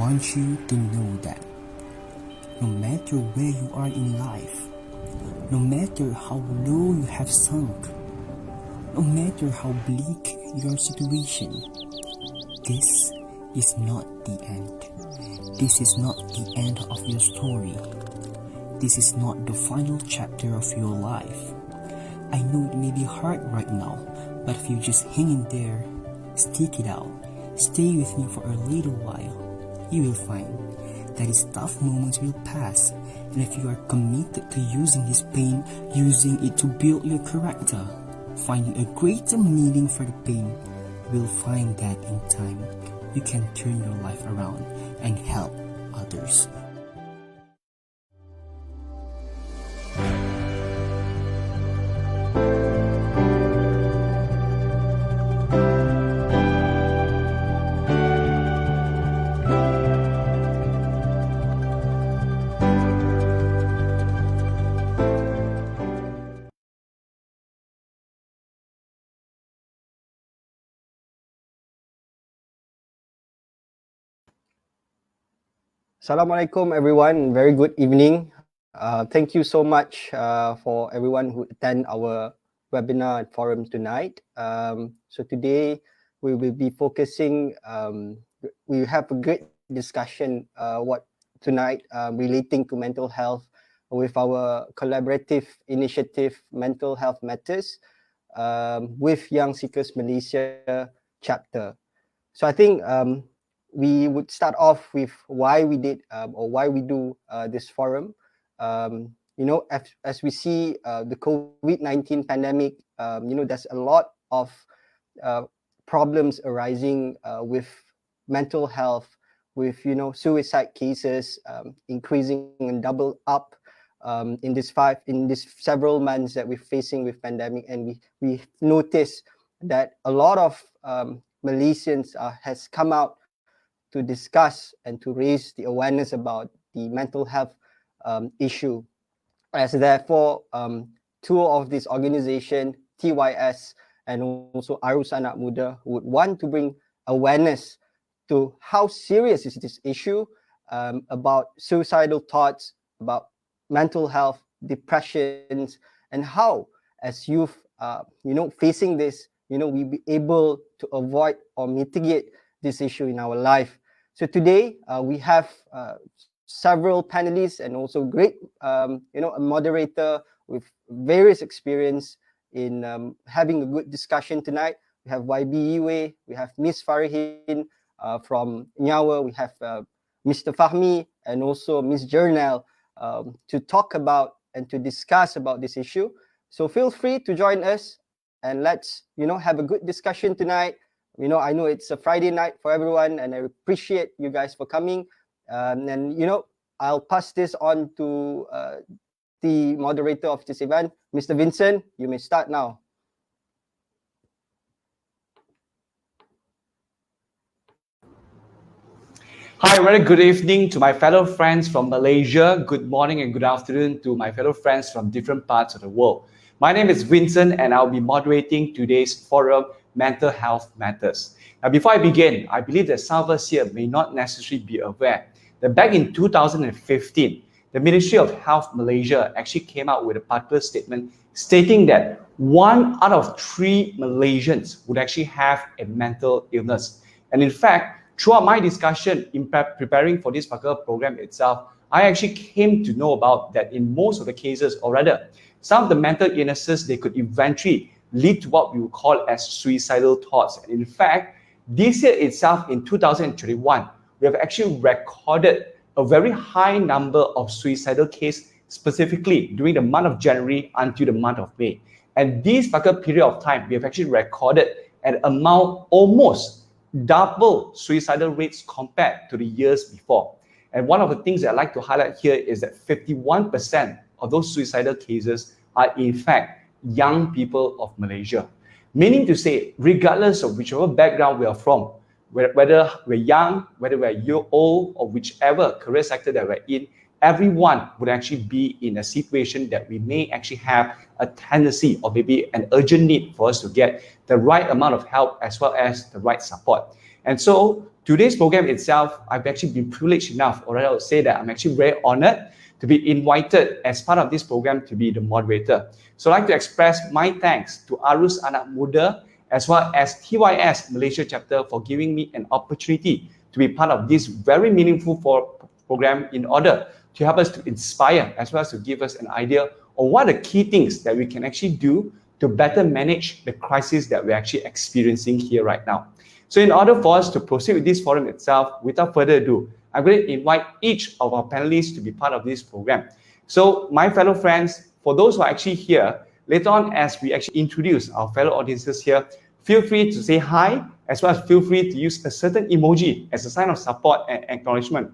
want you to know that no matter where you are in life, no matter how low you have sunk, no matter how bleak your situation, this is not the end. This is not the end of your story. This is not the final chapter of your life. I know it may be hard right now, but if you just hang in there, stick it out, stay with me for a little while, you will find that these tough moments will pass. And if you are committed to using this pain, using it to build your character, finding a greater meaning for the pain, you will find that in time you can turn your life around and help others. Assalamualaikum everyone, very good evening. Thank you so much for everyone who attend our webinar and forum tonight. So today we will be focusing, we have a great discussion tonight relating to mental health with our collaborative initiative Mental Health Matters with Young SEAkers Malaysia Chapter. So I think we would start off with why we did or why we do this forum. As we see the COVID-19 pandemic, there's a lot of problems arising with mental health, with suicide cases increasing and double up in this several months that we're facing with pandemic, and we notice that a lot of Malaysians has come out to discuss and to raise the awareness about the mental health issue. As therefore, two of these organizations, TYS and also ARUS Anak Muda, would want to bring awareness to how serious is this issue about suicidal thoughts, about mental health, depressions, and how as youth, facing this, we be able to avoid or mitigate this issue in our life. So today we have several panelists and also great, a moderator with various experience in having a good discussion tonight. We have YB Iwe, we have Miss Farihin from Nyawa, we have Mr. Fahmi and also Miss Jernel to talk about and to discuss about this issue. So feel free to join us and let's, have a good discussion tonight. I know it's a Friday night for everyone, and I appreciate you guys for coming. And I'll pass this on to the moderator of this event, Mr. Vincent. You may start now. Hi, very good evening to my fellow friends from Malaysia. Good morning and good afternoon to my fellow friends from different parts of the world. My name is Vincent, and I'll be moderating today's forum, Mental Health Matters. Now, before I begin, I believe that some of us here may not necessarily be aware that back in 2015, the Ministry of Health Malaysia actually came out with a particular statement stating that 1 out of 3 Malaysians would actually have a mental illness. And in fact, throughout my discussion in preparing for this particular program itself, I actually came to know about that in most of the cases, or rather, some of the mental illnesses, they could eventually lead to what we would call as suicidal thoughts. And in fact, this year itself, in 2021, we have actually recorded a very high number of suicidal cases, specifically during the month of January until the month of May. And this particular period of time, we have actually recorded an amount almost double suicidal rates compared to the years before. And one of the things that I'd like to highlight here is that 51% of those suicidal cases are in fact young people of Malaysia. Meaning to say, regardless of whichever background we are from, whether we're young, whether we're old, or whichever career sector that we're in, everyone would actually be in a situation that we may actually have a tendency or maybe an urgent need for us to get the right amount of help as well as the right support. And so today's program itself, I've actually been privileged enough, or I would say that I'm actually very honored to be invited as part of this program to be the moderator. So I'd like to express my thanks to ARUS Anak Muda as well as TYS Malaysia Chapter for giving me an opportunity to be part of this very meaningful program in order to help us to inspire as well as to give us an idea of what are the key things that we can actually do to better manage the crisis that we're actually experiencing here right now. So in order for us to proceed with this forum itself, without further ado, I'm going to invite each of our panelists to be part of this program. So my fellow friends, for those who are actually here, later on as we actually introduce our fellow audiences here, feel free to say hi, as well as feel free to use a certain emoji as a sign of support and acknowledgement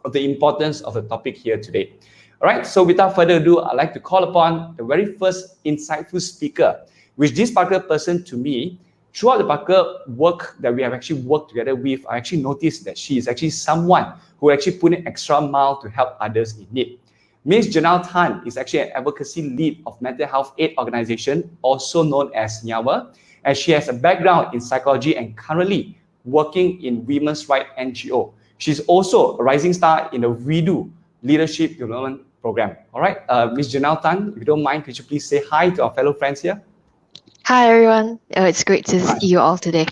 of the importance of the topic here today. All right, so without further ado, I'd like to call upon the very first insightful speaker, which this particular person to me, throughout the particular work that we have actually worked together with, I actually noticed that she is actually someone who actually put in extra mile to help others in need. Ms. Janelle Tan is actually an advocacy lead of mental health aid organization, also known as Nyawa, and she has a background in psychology and currently working in women's rights NGO. She's also a rising star in the WeDo Leadership Development Program. All right, Ms. Janelle Tan, if you don't mind, could you please say hi to our fellow friends here? Hi, everyone. It's great to see you all today.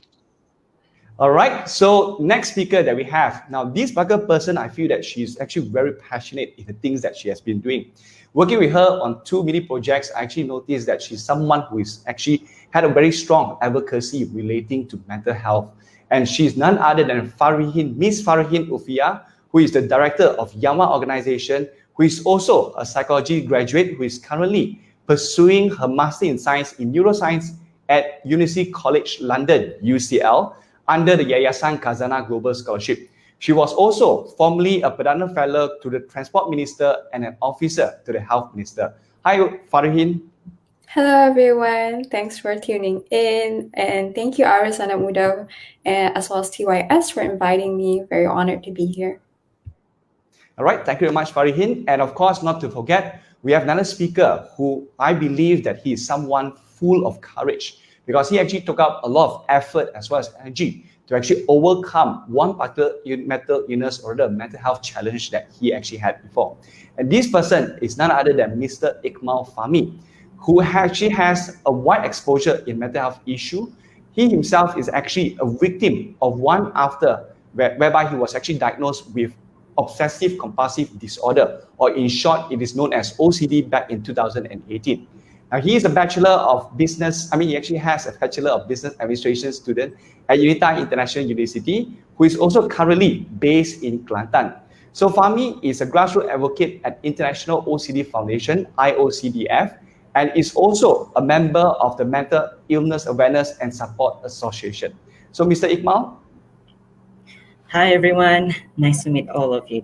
All right, so next speaker that we have. Now, this particular person, I feel that she's actually very passionate in the things that she has been doing. Working with her on 2 mini projects, I actually noticed that she's someone who is actually had a very strong advocacy relating to mental health. And she's none other than Miss Farihin Ufia, who is the director of Yama organization, who is also a psychology graduate who is currently pursuing her Master in Science in Neuroscience at University College London, UCL, under the Yayasan Khazanah Global Scholarship. She was also formerly a Perdana Fellow to the Transport Minister and an officer to the Health Minister. Hi, Farihin. Hello, everyone. Thanks for tuning in. And thank you, ARUS Anak Muda, as well as TYS for inviting me. Very honored to be here. All right, thank you very much, Farihin. And of course, not to forget, we have another speaker who I believe that he is someone full of courage because he actually took up a lot of effort as well as energy to actually overcome one particular mental illness or the mental health challenge that he actually had before. And this person is none other than Mr. Iqmal Fahmi, who actually has a wide exposure in mental health issue. He himself is actually a victim of one after whereby he was actually diagnosed with obsessive compulsive disorder, or in short, it is known as OCD back in 2018. Now, he is a Bachelor of Business, he actually has a Bachelor of Business Administration student at UNITA International University, who is also currently based in Kelantan. So Fahmi is a grassroots advocate at International OCD Foundation, IOCDF, and is also a member of the Mental Illness Awareness and Support Association. So Mr. Iqmal. Hi, everyone. Nice to meet all of you.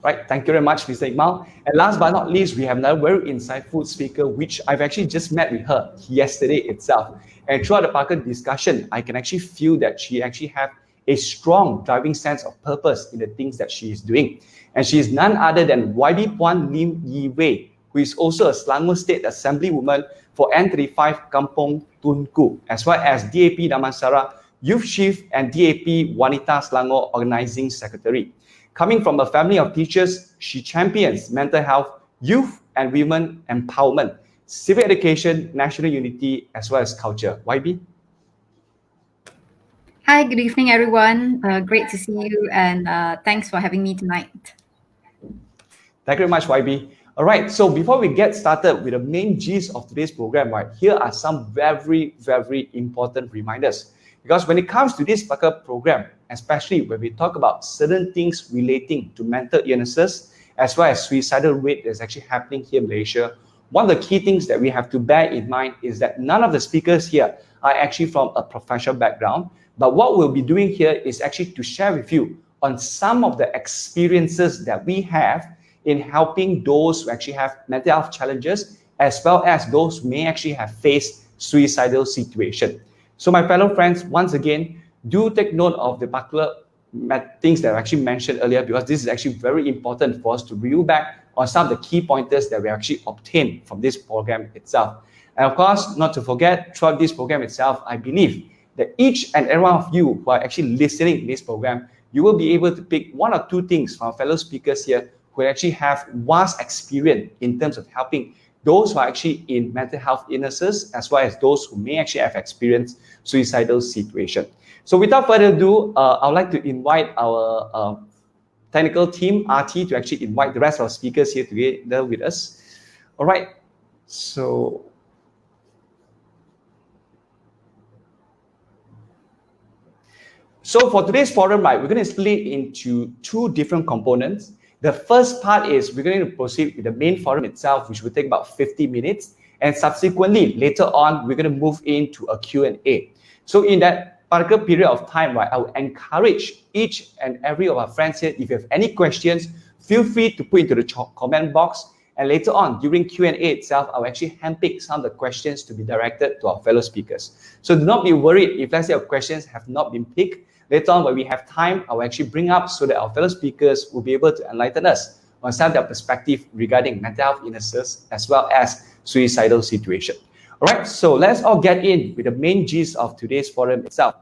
Right, thank you very much, Mr. Iqmal. And last but not least, we have another very insightful speaker, which I've actually just met with her yesterday itself. And throughout the particular discussion, I can actually feel that she actually has a strong driving sense of purpose in the things that she is doing. And she is none other than YB Puan Lim Yi Wei, who is also a Selangor State Assemblywoman for N35 Kampung Tunku, as well as DAP Damansara Youth Chief and DAP Wanita Selangor Organizing Secretary. Coming from a family of teachers, she champions mental health, youth and women empowerment, civic education, national unity, as well as culture. YB? Hi, good evening, everyone. Great to see you, and thanks for having me tonight. Thank you very much, YB. All right, so before we get started with the main gist of today's program, right, here are some very, very important reminders. Because when it comes to this particular program, especially when we talk about certain things relating to mental illnesses, as well as suicidal rate that's actually happening here in Malaysia, one of the key things that we have to bear in mind is that none of the speakers here are actually from a professional background, but what we'll be doing here is actually to share with you on some of the experiences that we have in helping those who actually have mental health challenges, as well as those who may actually have faced suicidal situation. So my fellow friends, once again, do take note of the particular things that I actually mentioned earlier, because this is actually very important for us to review back on some of the key pointers that we actually obtained from this program itself. And of course, not to forget, throughout this program itself, I believe that each and every one of you who are actually listening to this program, you will be able to pick one or two things from our fellow speakers here who actually have vast experience in terms of helping those who are actually in mental health illnesses, as well as those who may actually have experienced suicidal situation. So without further ado, I would like to invite our technical team, RT, to actually invite the rest of our speakers here together with us. All right, so for today's forum, right, we're going to split into two different components. The first part is we're going to proceed with the main forum itself, which will take about 50 minutes. And subsequently, later on, we're going to move into a Q&A. So in that particular period of time, right, I will encourage each and every of our friends here, if you have any questions, feel free to put into the comment box. And later on, during Q&A itself, I'll actually handpick some of the questions to be directed to our fellow speakers. So do not be worried if, let's say, our questions have not been picked. Later on, when we have time, I'll actually bring up so that our fellow speakers will be able to enlighten us on some of their perspective regarding mental health illnesses as well as suicidal situation. All right, so let's all get in with the main gist of today's forum itself.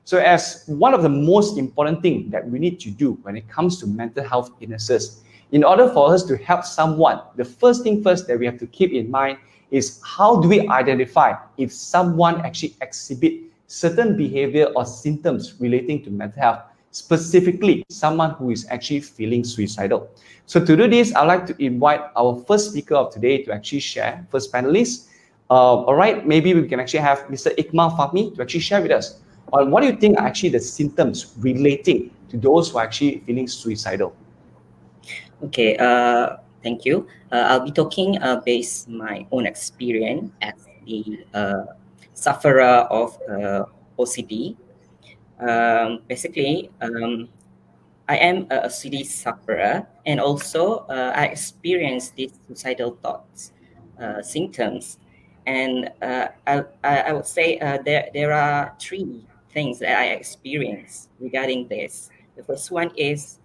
So as one of the most important things that we need to do when it comes to mental health illnesses, in order for us to help someone, the first thing first that we have to keep in mind is how do we identify if someone actually exhibits certain behavior or symptoms relating to mental health, specifically someone who is actually feeling suicidal. So to do this, I'd like to invite our first speaker of today to actually share, first panelist. All right, maybe we can actually have Mr. Iqmal Fahmi to actually share with us on what do you think are actually the symptoms relating to those who are actually feeling suicidal. Okay, thank you. I'll be talking based my own experience as the sufferer of OCD. Basically, I am a OCD sufferer, and also I experience these suicidal thoughts, symptoms, and I would say there are three things that I experience regarding this. The first one is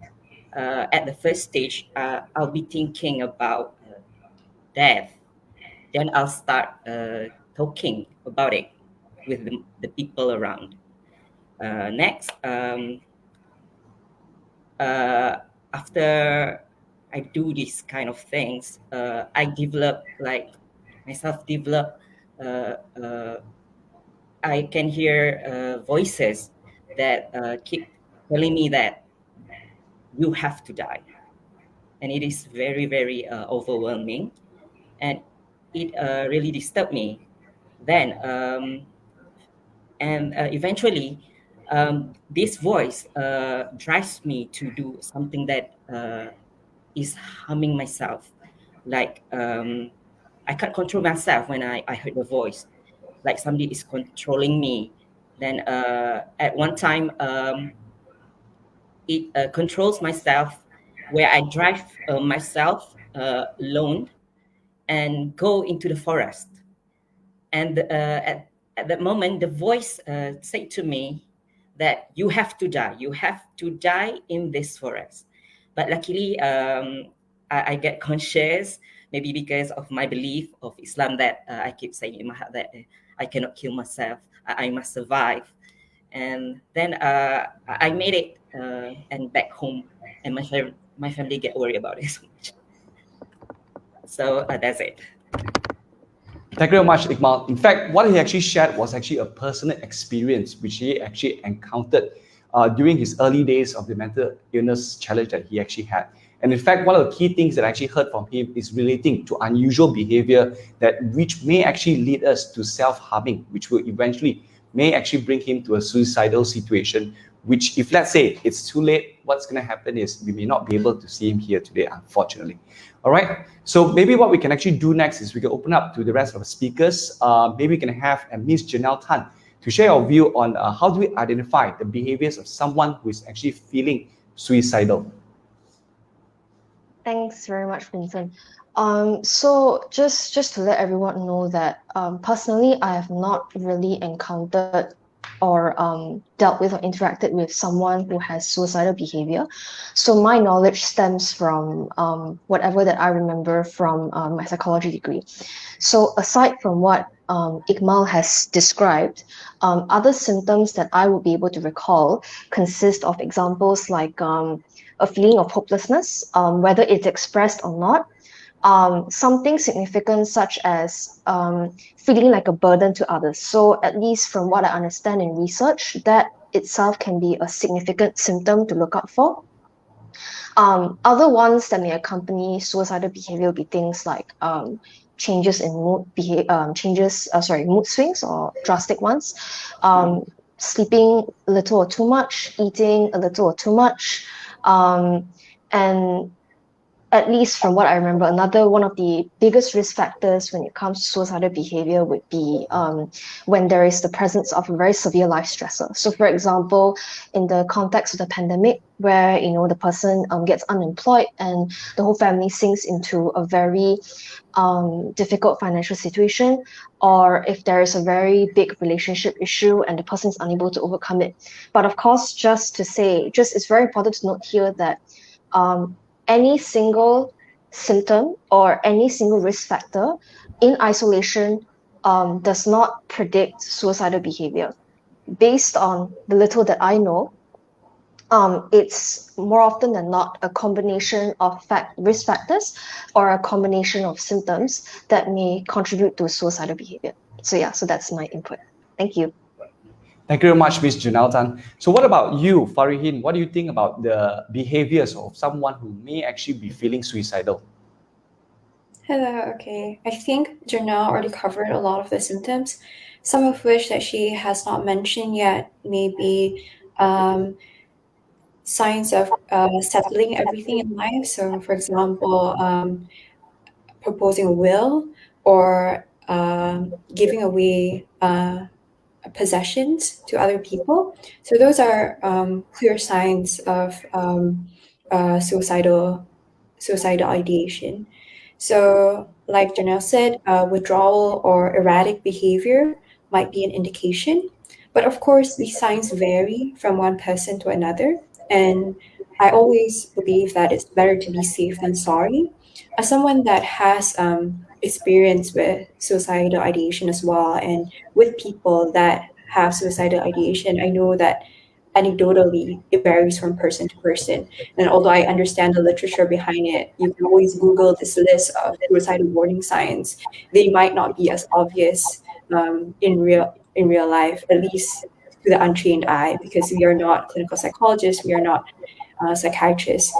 at the first stage, I'll be thinking about death. Then I'll start talking about it with the people around. Next, after I do these kind of things, I develop, like myself develop, I can hear voices that keep telling me that you have to die. And it is very, very overwhelming. And it really disturbed me then. Eventually, this voice drives me to do something that is harming myself. Like, I can't control myself when I heard the voice. Like somebody is controlling me. Then at one time, it controls myself, where I drive myself alone and go into the forest. And at that moment, the voice said to me that you have to die. You have to die in this forest. But luckily, I get conscious, maybe because of my belief of Islam that I keep saying in my heart that I cannot kill myself. I must survive. And then I made it and back home, and my family get worried about it so much. So that's it. Thank you very much, Iqmal. In fact, what he actually shared was actually a personal experience which he actually encountered during his early days of the mental illness challenge that he actually had. And in fact, one of the key things that I actually heard from him is relating to unusual behavior which may actually lead us to self-harming, which will eventually may actually bring him to a suicidal situation, which if let's say it's too late, what's going to happen is we may not be able to see him here today, unfortunately. All right, so maybe what we can actually do next is we can open up to the rest of the speakers. Maybe we can have Ms. Janelle Tan to share your view on how do we identify the behaviors of someone who is actually feeling suicidal. Thanks very much, Vincent. So just to let everyone know that personally, I have not really encountered or dealt with or interacted with someone who has suicidal behavior. So my knowledge stems from whatever that I remember from my psychology degree. So aside from what Ikmal has described, other symptoms that I would be able to recall consist of examples like a feeling of hopelessness, whether it's expressed or not, something significant such as feeling like a burden to others. So at least from what I understand in research, that itself can be a significant symptom to look out for. Other ones that may accompany suicidal behavior will be things like changes in mood mood swings or drastic ones, sleeping a little or too much, eating a little or too much, and at least from what I remember, another one of the biggest risk factors when it comes to suicidal behavior would be when there is the presence of a very severe life stressor. So, for example, in the context of the pandemic, where the person gets unemployed and the whole family sinks into a very difficult financial situation, or if there is a very big relationship issue and the person is unable to overcome it. But of course, it's very important to note here that any single symptom or any single risk factor in isolation does not predict suicidal behavior. Based on the little that I know, it's more often than not a combination of risk factors or a combination of symptoms that may contribute to suicidal behavior. So that's my input. Thank you. Thank you very much, Ms. Junautan. So what about you, Farihin? What do you think about the behaviors of someone who may actually be feeling suicidal? Hello, okay. I think Janelle already covered a lot of the symptoms, some of which that she has not mentioned yet, maybe signs of settling everything in life. So, for example, proposing a will or giving away possessions to other people. So those are clear signs of suicidal ideation. So, like Janelle said, withdrawal or erratic behavior might be an indication. But of course, these signs vary from one person to another. And I always believe that it's better to be safe than sorry. As someone that has experience with suicidal ideation as well, and with people that have suicidal ideation, I know that anecdotally it varies from person to person. And although I understand the literature behind it, you can always Google this list of suicidal warning signs. They might not be as obvious in real life, at least to the untrained eye, because we are not clinical psychologists, we are not psychiatrists.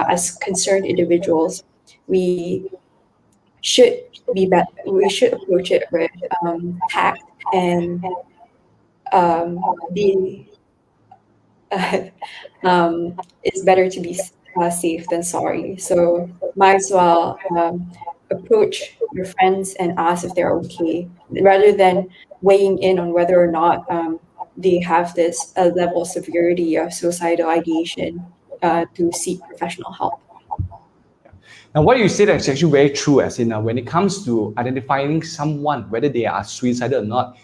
As concerned individuals, we should we should approach it with tact and be it's better to be safe than sorry. So might as well approach your friends and ask if they're okay, rather than weighing in on whether or not they have this level of severity of suicidal ideation to seek professional help. Now, what you said is actually very true, as in when it comes to identifying someone, whether they are suicidal or not,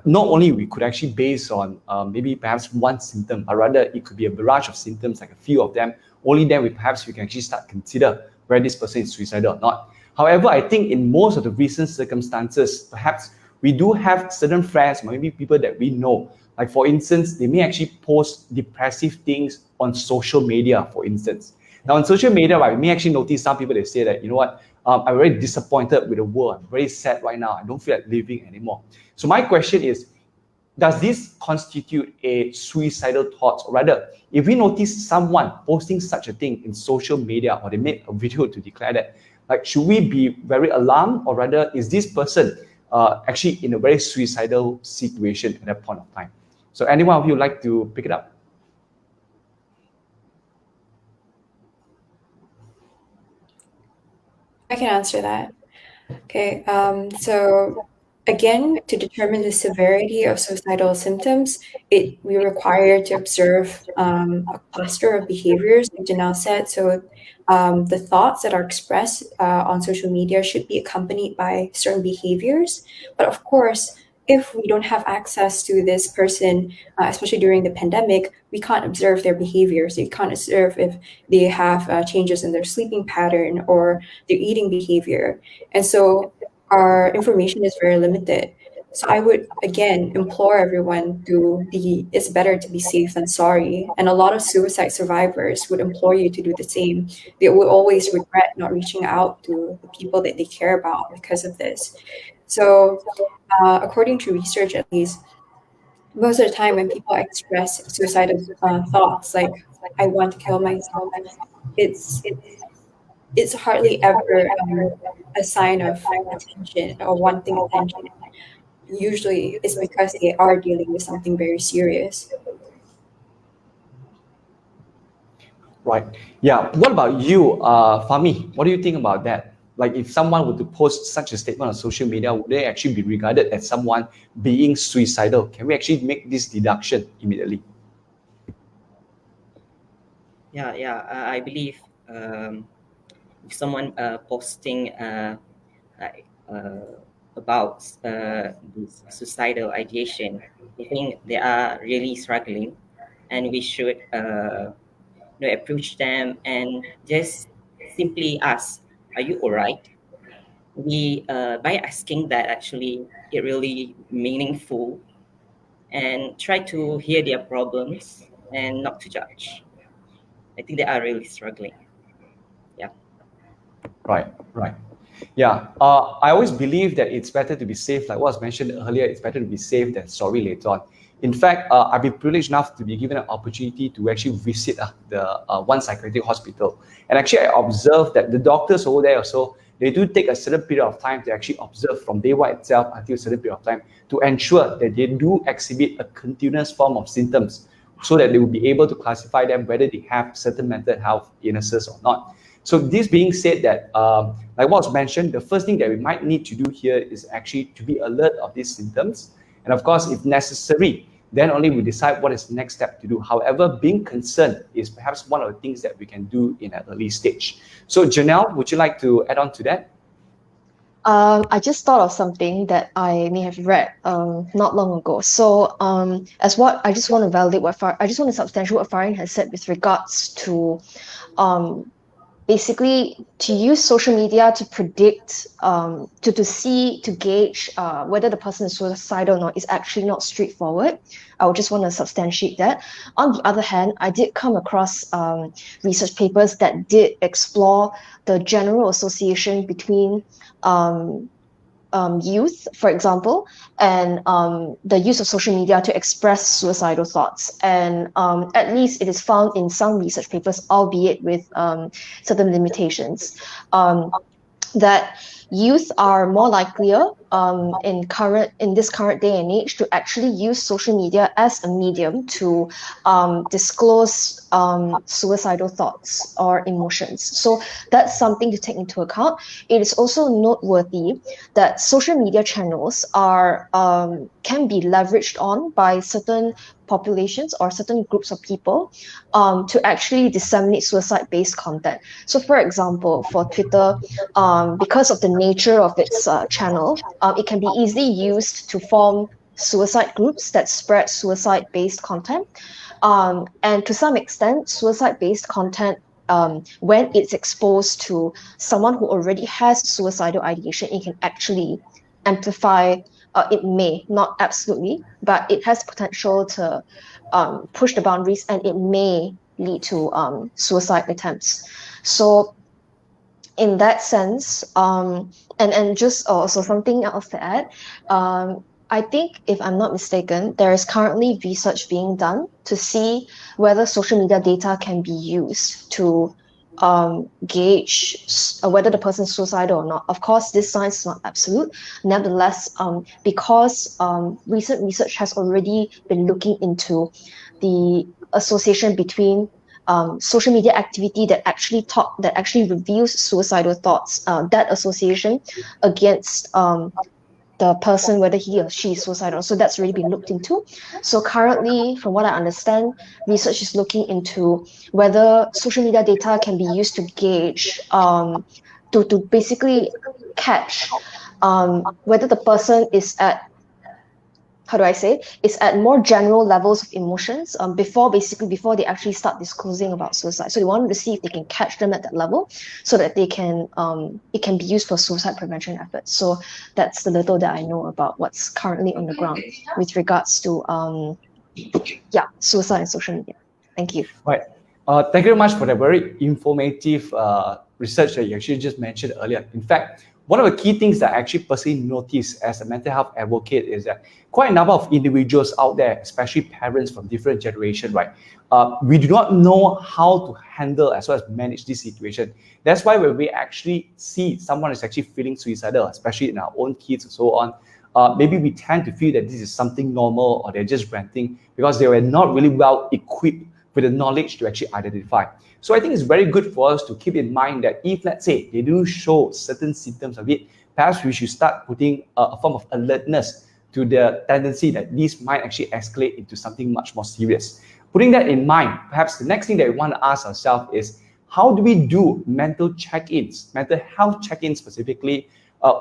not only we could actually base on maybe perhaps one symptom, but rather it could be a barrage of symptoms, like a few of them. Only then we can actually start consider whether this person is suicidal or not. However, I think in most of the recent circumstances, perhaps we do have certain friends, maybe people that we know. Like for instance, they may actually post depressive things on social media, for instance. Now on social media, right, we may actually notice some people, they say that, you know what, I'm very disappointed with the world. I'm very sad right now. I don't feel like living anymore. So my question is, does this constitute a suicidal thought? Or rather, if we notice someone posting such a thing in social media, or they make a video to declare that, like, should we be very alarmed? Or rather, is this person actually in a very suicidal situation at that point of time? So any one of you like to pick it up? I can answer that. Okay, so again, to determine the severity of suicidal symptoms, we require to observe a cluster of behaviors, like Janelle said. So the thoughts that are expressed on social media should be accompanied by certain behaviors. But of course, if we don't have access to this person, especially during the pandemic, we can't observe their behaviors. We can't observe if they have changes in their sleeping pattern or their eating behavior. And so our information is very limited. So I would again implore everyone to be, it's better to be safe than sorry. And a lot of suicide survivors would implore you to do the same. They would always regret not reaching out to the people that they care about because of this. So, according to research, at least, most of the time when people express suicidal thoughts, like "I want to kill myself," it's it's hardly ever a sign of attention or wanting attention. Usually, it's because they are dealing with something very serious. Right. Yeah. What about you, Fahmi? What do you think about that? Like, if someone were to post such a statement on social media, would they actually be regarded as someone being suicidal? Can we actually make this deduction immediately? I believe if someone posting like, about this suicidal ideation, I think they are really struggling, and we should approach them and just simply ask, "Are you all right?" We by asking that, actually it really meaningful, and try to hear their problems and not to judge. I think they are really struggling. Yeah. Right. Right. Yeah, I always believe that it's better to be safe. Like what was mentioned earlier, it's better to be safe than sorry later on. In fact, I've been privileged enough to be given an opportunity to actually visit the one psychiatric hospital. And actually, I observed that the doctors over there also, they do take a certain period of time to actually observe from day one itself until a certain period of time to ensure that they do exhibit a continuous form of symptoms so that they will be able to classify them whether they have certain mental health illnesses or not. So this being said, that like what was mentioned, the first thing that we might need to do here is actually to be alert of these symptoms. And of course, if necessary, then only we decide what is the next step to do. However, being concerned is perhaps one of the things that we can do in an early stage. So Janelle, would you like to add on to that? I just thought of something that I may have read not long ago. So as what I just want to validate I just want to substantiate what Farin has said with regards to basically to use social media to predict, to gauge whether the person is suicidal or not is actually not straightforward. I would just want to substantiate that. On the other hand, I did come across research papers that did explore the general association between youth, for example, and the use of social media to express suicidal thoughts. And at least it is found in some research papers, albeit with certain limitations, that youth are more likelier in this current day and age to actually use social media as a medium to disclose suicidal thoughts or emotions. So that's something to take into account. It is also noteworthy that social media channels are can be leveraged on by certain populations or certain groups of people to actually disseminate suicide-based content. So for example, for Twitter, because of the nature of its channel, it can be easily used to form suicide groups that spread suicide-based content. And to some extent, suicide-based content, when it's exposed to someone who already has suicidal ideation, it can actually amplify. It may, not absolutely, but it has potential to push the boundaries, and it may lead to suicide attempts. So in that sense, and just also something else to add, I think, if I'm not mistaken, there is currently research being done to see whether social media data can be used to gauge whether the person is suicidal or not. Of course, this science is not absolute. Nevertheless, because recent research has already been looking into the association between social media activity that actually reveals suicidal thoughts, that association against the person, whether he or she is suicidal. So that's already been looked into. So currently, from what I understand, research is looking into whether social media data can be used to gauge, to basically catch whether the person is at how do I say, it's at more general levels of emotions before they actually start disclosing about suicide. So they wanted to see if they can catch them at that level so that they can it can be used for suicide prevention efforts. So that's the little that I know about what's currently on the ground with regards to suicide and social media. Thank you. Right. Thank you very much for that very informative research that you actually just mentioned earlier. In fact, one of the key things that I actually personally notice as a mental health advocate is that quite a number of individuals out there, especially parents from different generations, right? We do not know how to handle as well as manage this situation. That's why when we actually see someone is actually feeling suicidal, especially in our own kids and so on, maybe we tend to feel that this is something normal or they're just ranting because they were not really well equipped with the knowledge to actually identify. So I think it's very good for us to keep in mind that if, let's say, they do show certain symptoms of it, perhaps we should start putting a form of alertness to the tendency that this might actually escalate into something much more serious. Putting that in mind, perhaps the next thing that we want to ask ourselves is, how do we do mental check-ins, mental health check-ins specifically,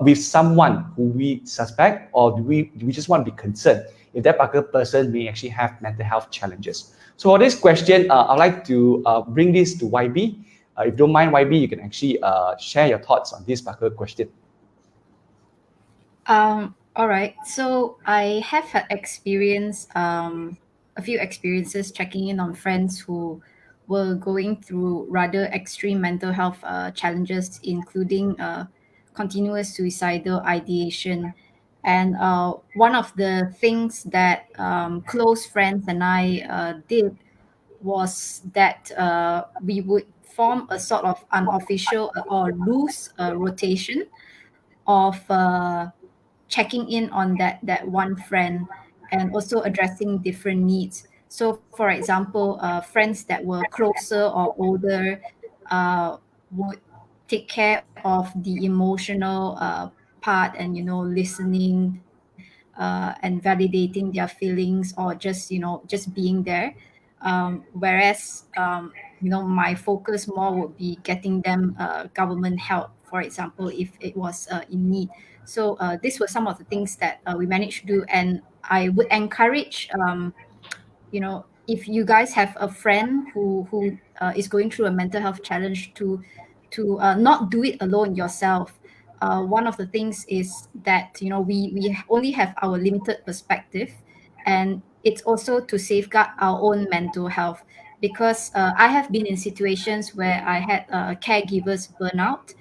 with someone who we suspect, or do we just want to be concerned if that particular person may actually have mental health challenges? So for this question, I'd like to bring this to YB. If you don't mind, YB, you can actually share your thoughts on this particular question. All right. So I have had experience, a few experiences checking in on friends who were going through rather extreme mental health challenges, including continuous suicidal ideation. And one of the things that close friends and I did was that we would form a sort of unofficial or loose rotation of checking in on that one friend and also addressing different needs. So for example, friends that were closer or older would take care of the emotional part and listening and validating their feelings, or just being there, whereas my focus more would be getting them government help, for example, if it was in need. So these were some of the things that we managed to do, and I would encourage if you guys have a friend who is going through a mental health challenge, to not do it alone yourself. One of the things is that we only have our limited perspective, and it's also to safeguard our own mental health, because I have been in situations where I had caregivers burnout,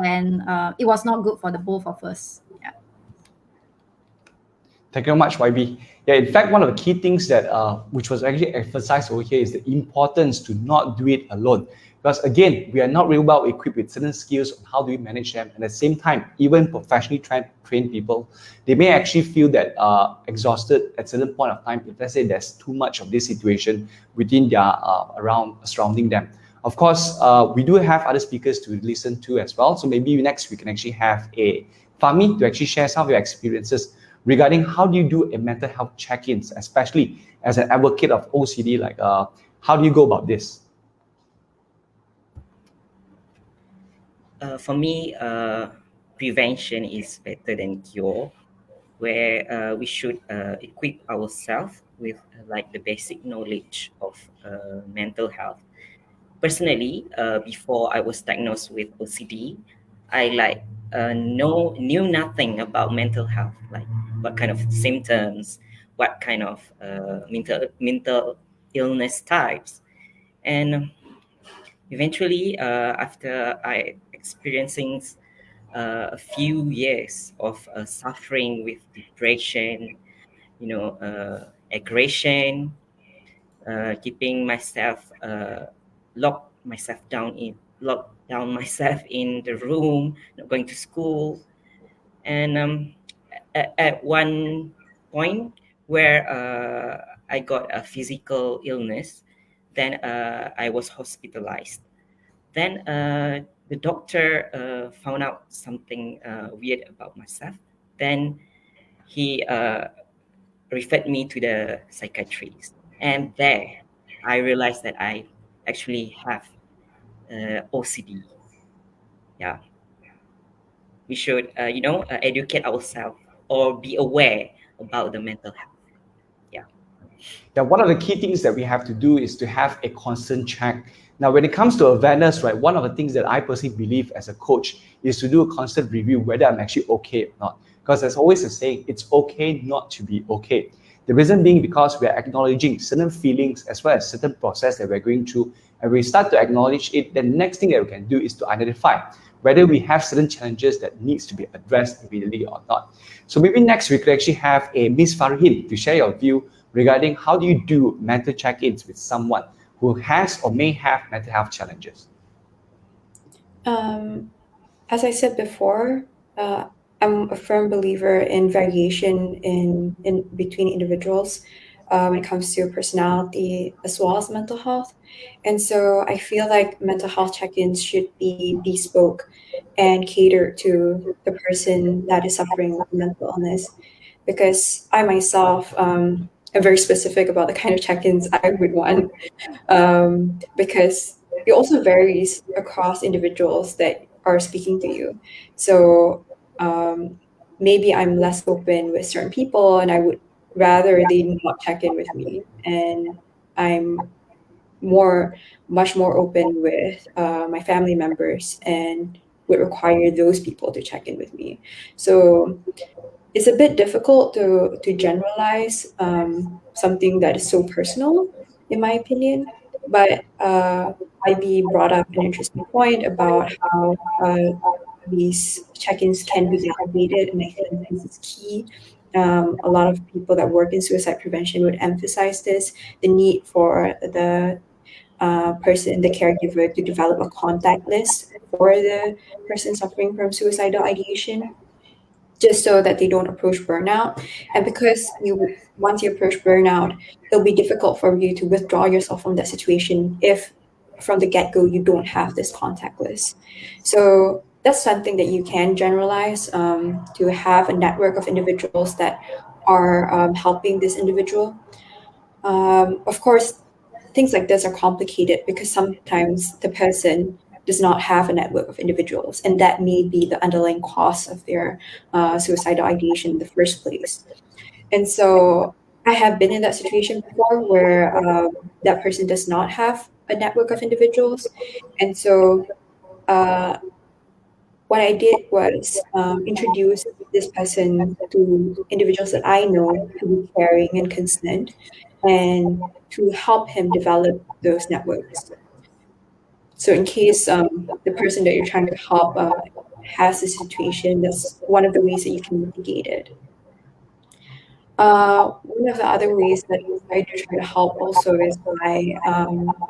and it was not good for the both of us. Yeah. Thank you very much, YB. Yeah, in fact, one of the key things that which was actually emphasized over here is the importance to not do it alone. Because again, we are not really well equipped with certain skills on how do we manage them. And at the same time, even professionally trained people, they may actually feel that exhausted at a certain point of time if, let's say, there's too much of this situation within their surrounding them. Of course, we do have other speakers to listen to as well. So maybe next we can actually have a Fahmi to actually share some of your experiences regarding how do you do a mental health check-ins, especially as an advocate of OCD, like how do you go about this? For me, prevention is better than cure, where we should equip ourselves with like the basic knowledge of mental health. Personally, before I was diagnosed with OCD, I knew nothing about mental health, like what kind of symptoms, what kind of mental illness types, and eventually, after I experiencing a few years of suffering with depression, aggression, keeping myself lock down myself in the room, not going to school, and at one point where I got a physical illness, then I was hospitalized. Then the doctor found out something weird about myself. Then he referred me to the psychiatrist, and there I realized that I actually have OCD. Yeah, we should educate ourselves or be aware about the mental health. Yeah, one of the key things that we have to do is to have a constant check. Now, when it comes to awareness, right, one of the things that I personally believe as a coach is to do a constant review whether I'm actually okay or not. Because there's always a saying, it's okay not to be okay. The reason being because we are acknowledging certain feelings as well as certain process that we're going through. And we start to acknowledge it, the next thing that we can do is to identify whether we have certain challenges that needs to be addressed immediately or not. So maybe next we could actually have a Miss Farihin to share your view regarding how do you do mental check-ins with someone who has or may have mental health challenges. As I said before, I'm a firm believer in variation in between individuals when it comes to personality as well as mental health. And so I feel like mental health check-ins should be bespoke and cater to the person that is suffering with mental illness. Because I myself am very specific about the kind of check-ins I would want, because it also varies across individuals that are speaking to you. So maybe I'm less open with certain people and I would rather they not check in with me. And I'm much more open with my family members and would require those people to check in with me. So it's a bit difficult to generalize something that is so personal, in my opinion. But IB brought up an interesting point about how these check-ins can be validated, and I think this is key. A lot of people that work in suicide prevention would emphasize this: the need for the person, the caregiver, to develop a contact list for the person suffering from suicidal ideation, just so that they don't approach burnout. And because once you approach burnout, it'll be difficult for you to withdraw yourself from that situation if from the get-go you don't have this contact list. So that's something that you can generalize, to have a network of individuals that are helping this individual. Of course, things like this are complicated because sometimes the person does not have a network of individuals, and that may be the underlying cause of their suicidal ideation in the first place. And so I have been in that situation before where that person does not have a network of individuals. And so what I did was introduce this person to individuals that I know to be caring and concerned, and to help him develop those networks. So in case the person that you're trying to help has a situation, that's one of the ways that you can mitigate it. One of the other ways that I do try to help also is by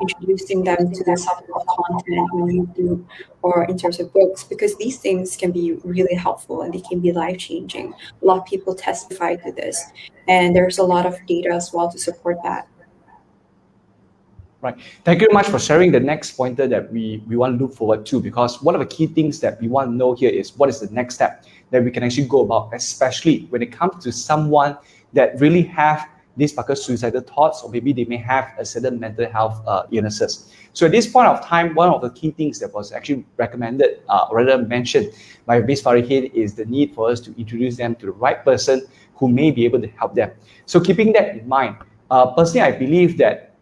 introducing them to the self-help content on YouTube or in terms of books, because these things can be really helpful and they can be life-changing. A lot of people testify to this, and there's a lot of data as well to support that. Right. Thank you very much for sharing the next pointer that we want to look forward to, because one of the key things that we want to know here is what is the next step that we can actually go about, especially when it comes to someone that really have these particular suicidal thoughts, or maybe they may have a certain mental health illnesses. So at this point of time, one of the key things that was actually recommended, or rather mentioned by Ms. Farihin, is the need for us to introduce them to the right person who may be able to help them. So keeping that in mind, personally, I believe that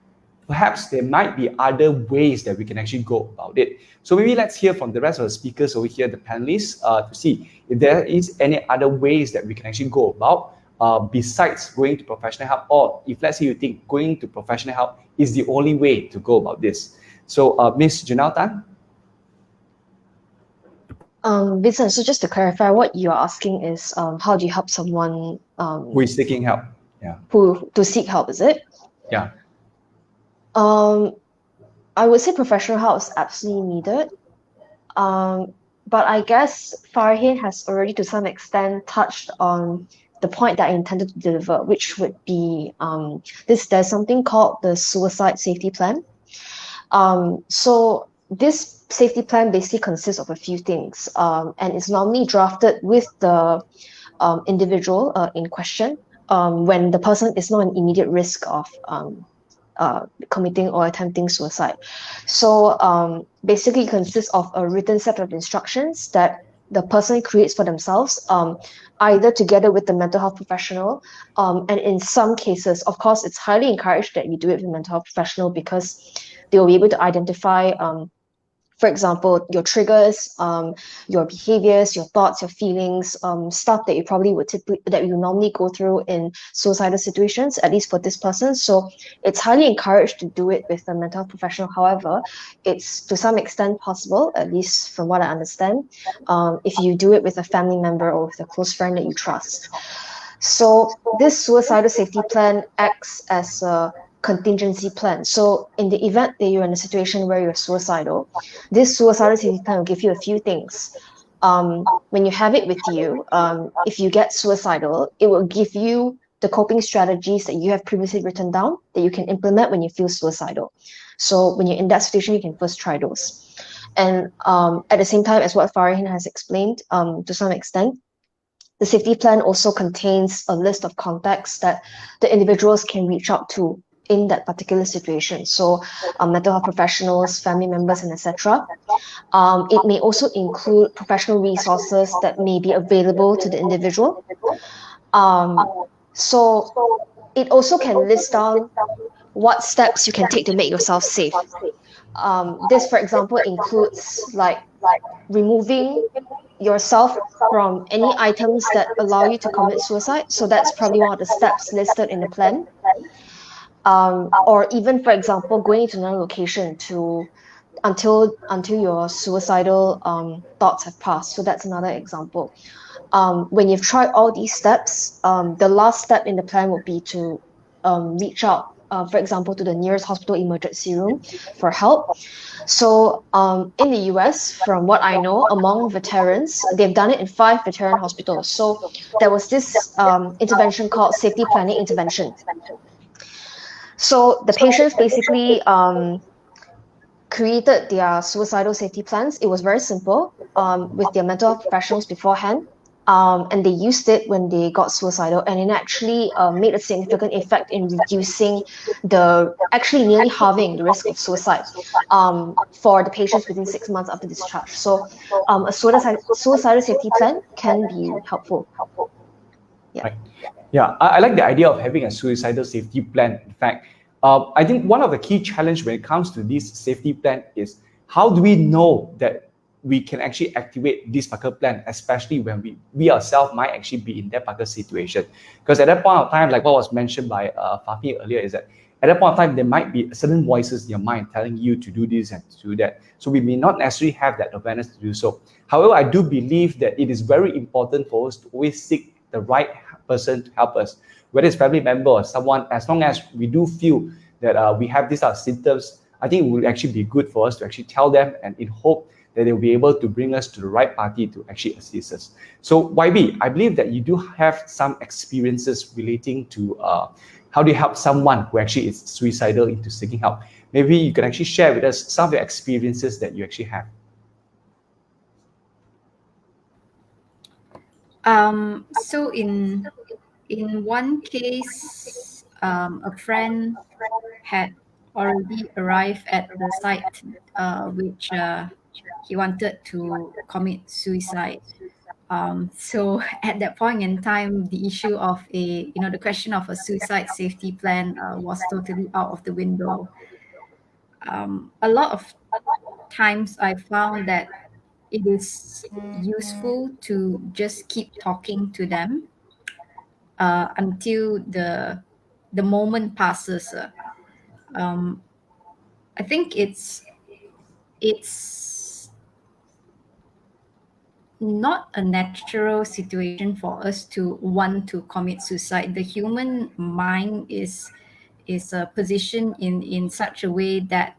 perhaps there might be other ways that we can actually go about it. So maybe let's hear from the rest of the speakers over here, the panelists, to see if there is any other ways that we can actually go about besides going to professional help, or if let's say you think going to professional help is the only way to go about this. So Ms. Janelle Tan? Vincent, so just to clarify, what you're asking is how do you help someone who is seeking help? Yeah. Who to seek help, is it? Yeah. I would say professional help is absolutely needed. But I guess Farihin has already to some extent touched on the point that I intended to deliver, which would be there's something called the suicide safety plan. So this safety plan basically consists of a few things, and it's normally drafted with the individual in question when the person is not an immediate risk of committing or attempting suicide. So basically it consists of a written set of instructions that the person creates for themselves, either together with the mental health professional. And in some cases, of course, it's highly encouraged that you do it with a mental health professional, because they will be able to identify, for example, your triggers, your behaviors, your thoughts, your feelings, stuff that you probably would that you normally go through in suicidal situations, at least for this person. So it's highly encouraged to do it with a mental health professional. However, it's to some extent possible, at least from what I understand, if you do it with a family member or with a close friend that you trust. So this suicidal safety plan acts as a contingency plan. So in the event that you're in a situation where you're suicidal, this suicidal safety plan will give you a few things. When you have it with you, if you get suicidal, it will give you the coping strategies that you have previously written down that you can implement when you feel suicidal. So when you're in that situation, you can first try those. And at the same time, as what Farihin has explained, to some extent, the safety plan also contains a list of contacts that the individuals can reach out to in that particular situation. So mental health professionals, family members, and etc. It may also include professional resources that may be available to the individual. So it also can list down what steps you can take to make yourself safe. This, for example, includes like removing yourself from any items that allow you to commit suicide. So that's probably one of the steps listed in the plan. Or even, for example, going to another location until your suicidal thoughts have passed. So that's another example. When you've tried all these steps, the last step in the plan would be to reach out, for example, to the nearest hospital emergency room for help. So in the US, from what I know, among veterans, they've done it in 5 veteran hospitals. So there was this intervention called safety planning intervention. So the patients basically created their suicidal safety plans. It was very simple, with their mental health professionals beforehand. And they used it when they got suicidal, and it actually made a significant effect in reducing actually nearly halving the risk of suicide for the patients within 6 months after discharge. So a suicidal safety plan can be helpful. Yeah. Right. Yeah, I like the idea of having a suicidal safety plan. In fact, I think one of the key challenges when it comes to this safety plan is how do we know that we can actually activate this particular plan, especially when we ourselves might actually be in that particular situation. Because at that point of time, like what was mentioned by Fafi earlier, is that at that point of time, there might be certain voices in your mind telling you to do this and to do that. So we may not necessarily have that awareness to do so. However, I do believe that it is very important for us to always seek the right person to help us, whether it's family member or someone, as long as we do feel that we have these symptoms. I think it will actually be good for us to actually tell them, and in hope that they'll be able to bring us to the right party to actually assist us. So YB, I believe that you do have some experiences relating to how do you help someone who actually is suicidal into seeking help. Maybe you can actually share with us some of the experiences that you actually have. So in one case, a friend had already arrived at the site, which he wanted to commit suicide. So at that point in time, the issue of the question of a suicide safety plan was totally out of the window. A lot of times I found that it is useful to just keep talking to them until the moment passes. I think it's not a natural situation for us to want to commit suicide. The human mind is positioned in such a way that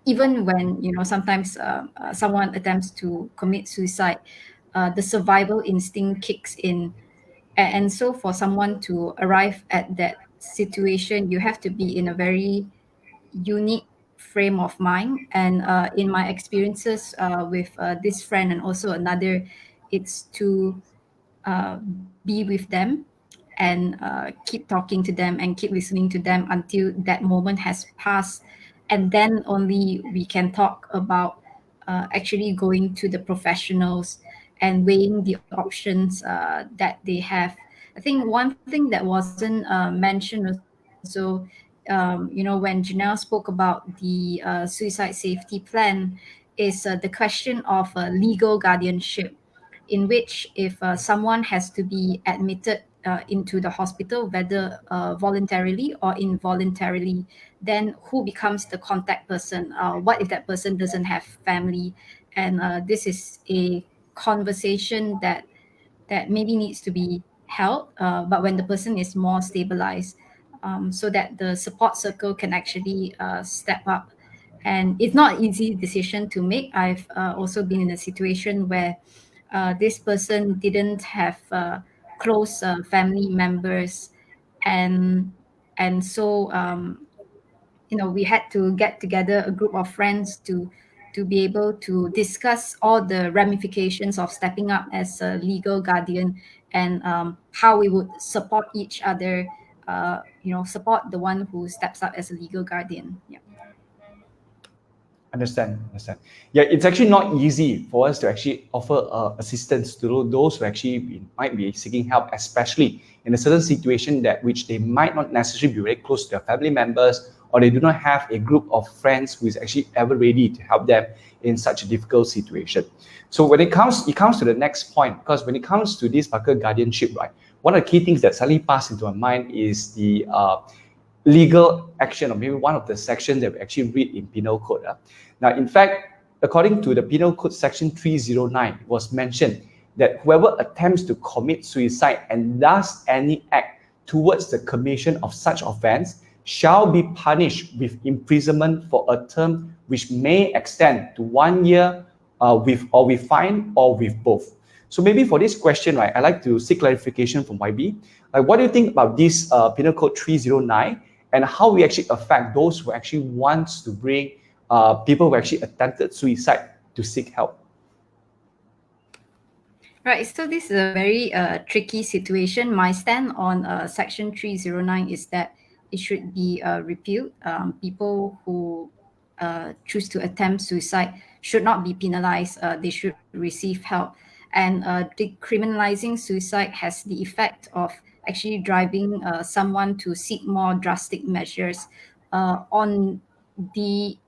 even when sometimes someone attempts to commit suicide, the survival instinct kicks in, and so for someone to arrive at that situation, you have to be in a very unique frame of mind. And in my experiences with this friend and also another, it's to be with them and keep talking to them and keep listening to them until that moment has passed, and then only we can talk about actually going to the professionals and weighing the options that they have. I think one thing that wasn't mentioned also, when Janelle spoke about the suicide safety plan, is the question of legal guardianship, in which if someone has to be admitted into the hospital, whether voluntarily or involuntarily, then who becomes the contact person? What if that person doesn't have family? And this is a conversation that maybe needs to be held, but when the person is more stabilized, so that the support circle can actually step up. And it's not easy decision to make. I've also been in a situation where this person didn't have close family members, and so we had to get together a group of friends to be able to discuss all the ramifications of stepping up as a legal guardian, and how we would support each other, support the one who steps up as a legal guardian. Yeah. Understand. Yeah, it's actually not easy for us to actually offer assistance to those who actually might be seeking help, especially in a certain situation that which they might not necessarily be very close to their family members, or they do not have a group of friends who is actually ever ready to help them in such a difficult situation. So when it comes to the next point, because when it comes to this particular guardianship, right, one of the key things that suddenly passed into my mind is the legal action, or maybe one of the sections that we actually read in Penal Code. Now, in fact, according to the Penal Code Section 309, it was mentioned that whoever attempts to commit suicide and does any act towards the commission of such offense shall be punished with imprisonment for a term which may extend to 1 year with fine or with both. So maybe for this question, right, I'd like to seek clarification from YB. Like, what do you think about this Penal Code 309, and how we actually affect those who actually wants to bring people who actually attempted suicide to seek help? Right, so this is a very tricky situation. My stand on Section 309 is that it should be repealed. People who choose to attempt suicide should not be penalized. They should receive help. And decriminalizing suicide has the effect of actually driving someone to seek more drastic measures. On the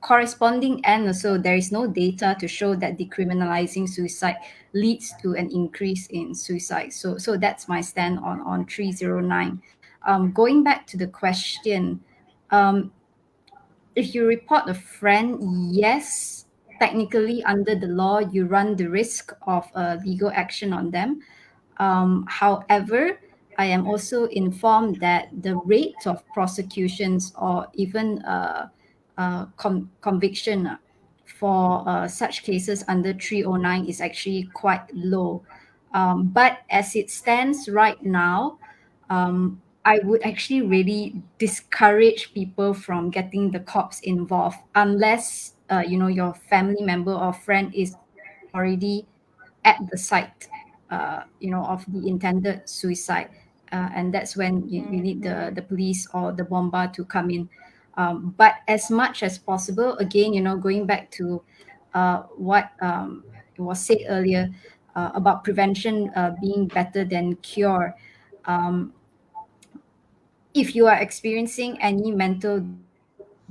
corresponding end also, there is no data to show that decriminalizing suicide leads to an increase in suicide. So that's my stand on 309. Going back to the question, if you report a friend, yes, technically under the law, you run the risk of legal action on them. However, I am also informed that the rate of prosecutions or even conviction for such cases under 309 is actually quite low. But as it stands right now, I would actually really discourage people from getting the cops involved unless your family member or friend is already at the site of the intended suicide, and that's when you need the police or the bomba to come in. But as much as possible, again, going back to what was said earlier about prevention being better than cure. If you are experiencing any mental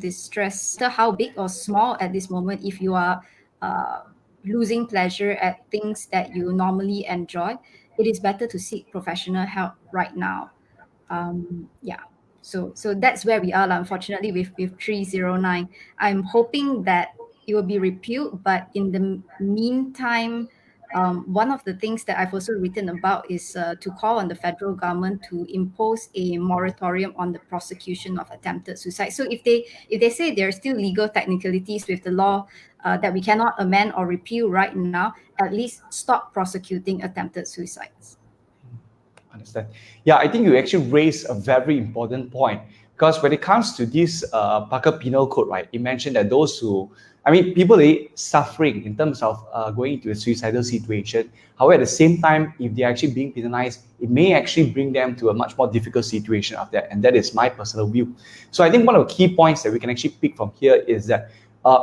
distress, no matter how big or small at this moment, if you are losing pleasure at things that you normally enjoy, it is better to seek professional help right now. Yeah. So that's where we are, unfortunately, with 309. I'm hoping that it will be repealed, but in the meantime, one of the things that I've also written about is to call on the federal government to impose a moratorium on the prosecution of attempted suicide. So if they say there are still legal technicalities with the law that we cannot amend or repeal right now, at least stop prosecuting attempted suicides. Understand. Yeah, I think you actually raised a very important point, because when it comes to this Parker Penal Code, right, it mentioned that those who, people are suffering in terms of going into a suicidal situation. However, at the same time, if they're actually being penalized, it may actually bring them to a much more difficult situation after that. And that is my personal view. So I think one of the key points that we can actually pick from here is that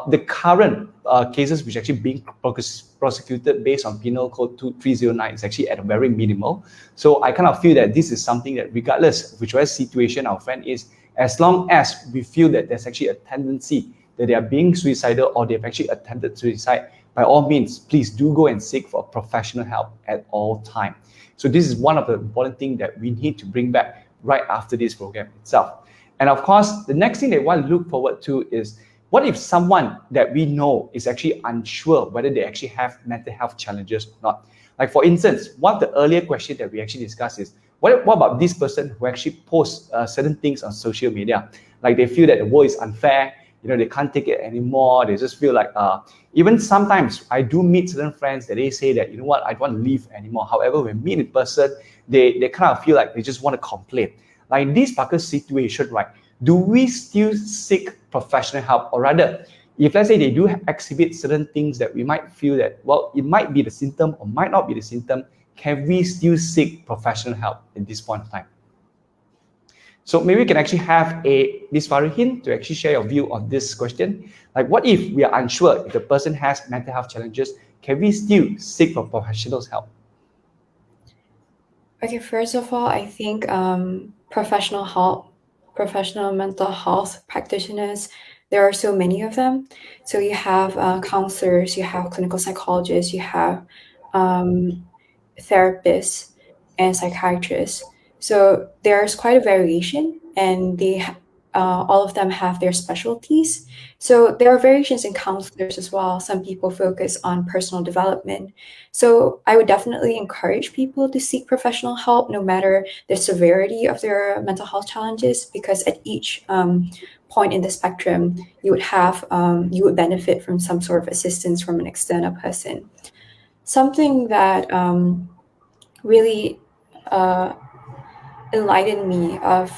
the current cases which are actually being prosecuted based on Penal Code 2309 is actually at a very minimal. So I kind of feel that this is something that regardless of whichever situation our friend is, as long as we feel that there's actually a tendency that they are being suicidal or they've actually attempted suicide, by all means, please do go and seek for professional help at all time. So this is one of the important things that we need to bring back right after this program itself. And of course, the next thing that we want to look forward to is, what if someone that we know is actually unsure whether they actually have mental health challenges or not? Like for instance, one of the earlier questions that we actually discussed is, what about this person who actually posts certain things on social media? Like they feel that the world is unfair, they can't take it anymore. They just feel like, even sometimes I do meet certain friends that they say that, I don't want to live anymore. However, when we meet in person, they kind of feel like they just want to complain. Like in this particular situation, right, do we still seek professional help? Or rather, if let's say they do exhibit certain things that we might feel that, well, it might be the symptom or might not be the symptom, can we still seek professional help at this point of time? So maybe we can actually have Ms. Farihin to actually share your view on this question. Like, what if we are unsure if the person has mental health challenges? Can we still seek for professionals' help? Okay, first of all, I think professional mental health practitioners, there are so many of them. So you have counselors, you have clinical psychologists, you have therapists and psychiatrists. So there's quite a variation, and all of them have their specialties. So there are variations in counselors as well. Some people focus on personal development. So I would definitely encourage people to seek professional help, no matter the severity of their mental health challenges, because at each point in the spectrum, you would benefit from some sort of assistance from an external person. Something that really enlightened me of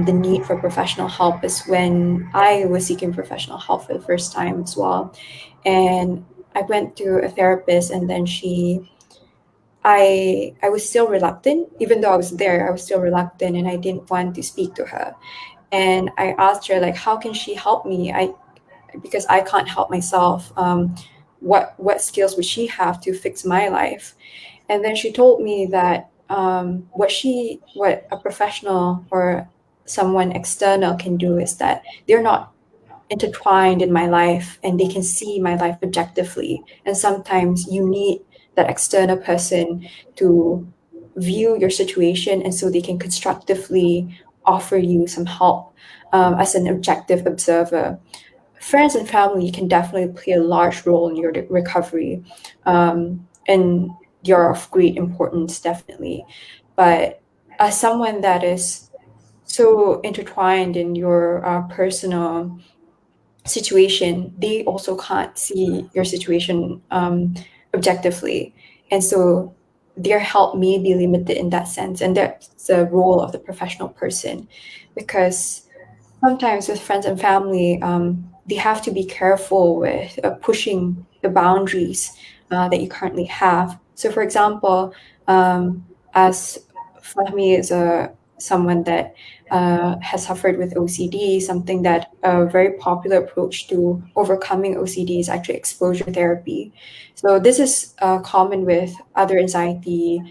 the need for professional help is when I was seeking professional help for the first time as well. And I went to a therapist, and then I was still reluctant. Even though I was there, I was still reluctant, and I didn't want to speak to her. And I asked her, like, how can she help me? Because I can't help myself. What skills would she have to fix my life? And then she told me that what a professional or someone external can do is that they're not intertwined in my life, and they can see my life objectively. And sometimes you need that external person to view your situation, and so they can constructively offer you some help as an objective observer. Friends and family can definitely play a large role in your recovery, and you're of great importance, definitely. But as someone that is so intertwined in your personal situation, they also can't see your situation objectively. And so their help may be limited in that sense. And that's the role of the professional person, because sometimes with friends and family, they have to be careful with pushing the boundaries that you currently have. So, for example, as Fahmi is someone that has suffered with OCD, something that a very popular approach to overcoming OCD is actually exposure therapy. So this is common with other anxiety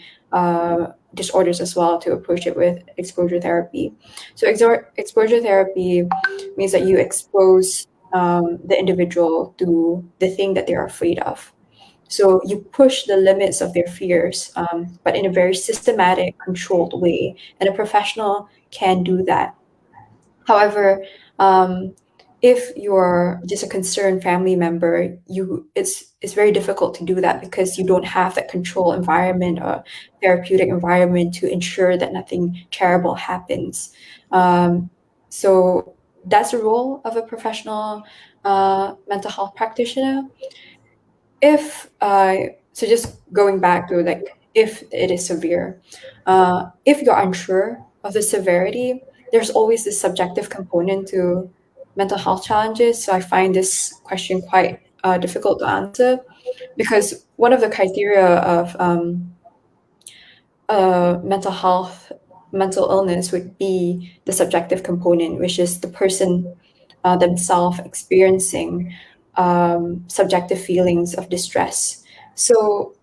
disorders as well, to approach it with exposure therapy. So exposure therapy means that you expose the individual to the thing that they're afraid of. So you push the limits of their fears, but in a very systematic, controlled way. And a professional can do that. However, if you're just a concerned family member, it's very difficult to do that, because you don't have that control environment or therapeutic environment to ensure that nothing terrible happens. So that's the role of a professional mental health practitioner. So just going back to, like, if it is severe, if you're unsure of the severity, there's always this subjective component to mental health challenges. So I find this question quite difficult to answer, because one of the criteria of mental illness would be the subjective component, which is the person themselves experiencing subjective feelings of distress. So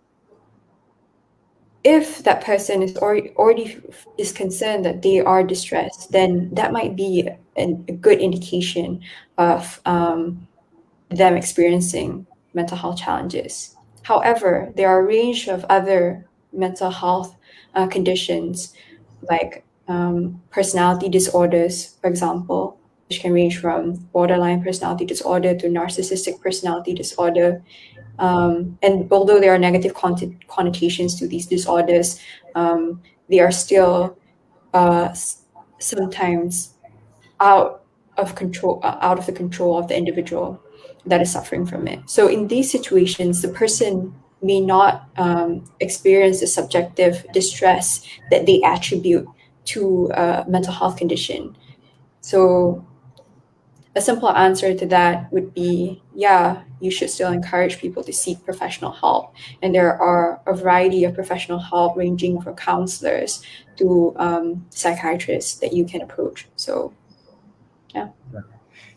if that person is already is concerned that they are distressed, then that might be a good indication of them experiencing mental health challenges. However, there are a range of other mental health conditions like personality disorders, for example, which can range from borderline personality disorder to narcissistic personality disorder. And although there are negative connotations to these disorders, they are still sometimes out of the control of the individual that is suffering from it. So in these situations, the person may not experience the subjective distress that they attribute to a mental health condition. So a simple answer to that would be, yeah, you should still encourage people to seek professional help. And there are a variety of professional help ranging from counselors to psychiatrists that you can approach. So, yeah.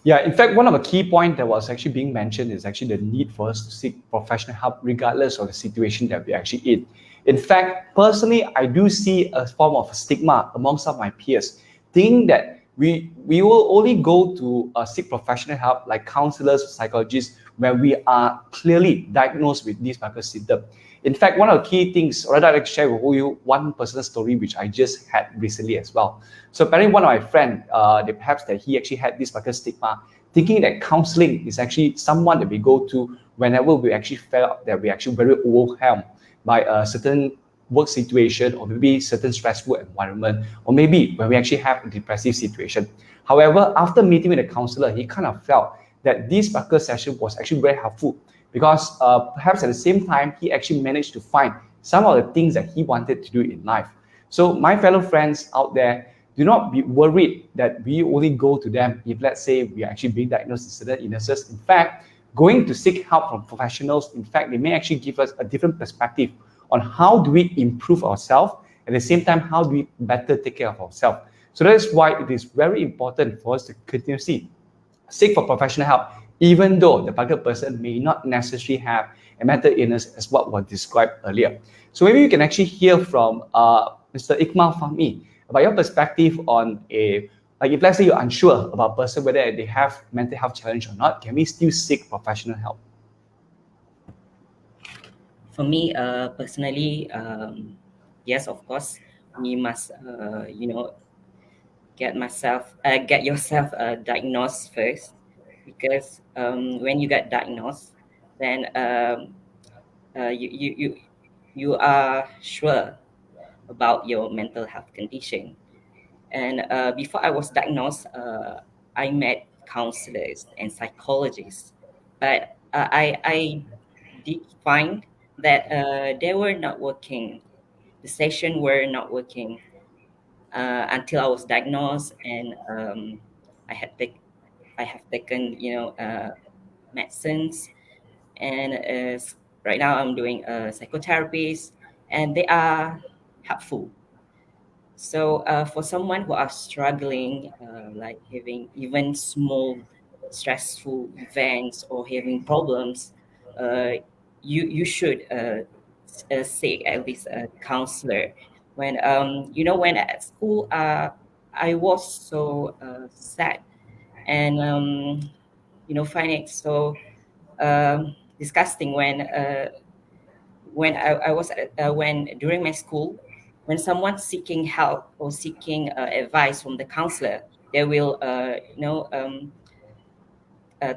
Yeah, in fact, one of the key points that was actually being mentioned is actually the need for us to seek professional help regardless of the situation that we're actually in. In fact, personally, I do see a form of stigma among some of my peers, thinking that we will only go to seek professional help like counselors, psychologists, when we are clearly diagnosed with these particular symptoms. In fact, one of the key things, or rather, I'd like to share with you one personal story which I just had recently as well. So apparently one of my friends, perhaps that he actually had this particular stigma, thinking that counseling is actually someone that we go to whenever we actually felt that we're actually very overwhelmed by a certain work situation, or maybe certain stressful environment, or maybe when we actually have a depressive situation. However, after meeting with a counselor, he kind of felt that this particular session was actually very helpful, because perhaps at the same time, he actually managed to find some of the things that he wanted to do in life. So my fellow friends out there, do not be worried that we only go to them if, let's say, we are actually being diagnosed with certain illnesses. In fact, going to seek help from professionals, in fact, they may actually give us a different perspective on how do we improve ourselves, at the same time, how do we better take care of ourselves. So that is why it is very important for us to continuously seek for professional help, even though the particular person may not necessarily have a mental illness as what was described earlier. So maybe you can actually hear from Mr. Iqmal Fahmi about your perspective on like if let's say you're unsure about a person whether they have mental health challenge or not, can we still seek professional help? For me, personally, yes, of course, we must, get yourself diagnosed first, because when you get diagnosed, then you are sure about your mental health condition. And before I was diagnosed, I met counselors and psychologists, but I did find that they were not working. The session were not working until I was diagnosed, and I have taken medicines, and right now I'm doing psychotherapies, and they are helpful. So for someone who are struggling, like having even small stressful events or having problems, you should seek at least a counselor. When when at school, I was so sad, and find it so disgusting when I was when during my school, when someone's seeking help or seeking advice from the counselor, they will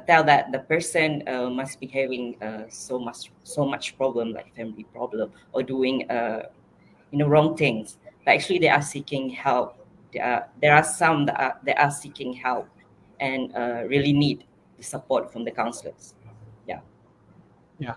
tell that the person must be having so much problem, like family problem, or doing wrong things. But actually, they are seeking help. There are some that are seeking help and really need the support from the counselors. Yeah,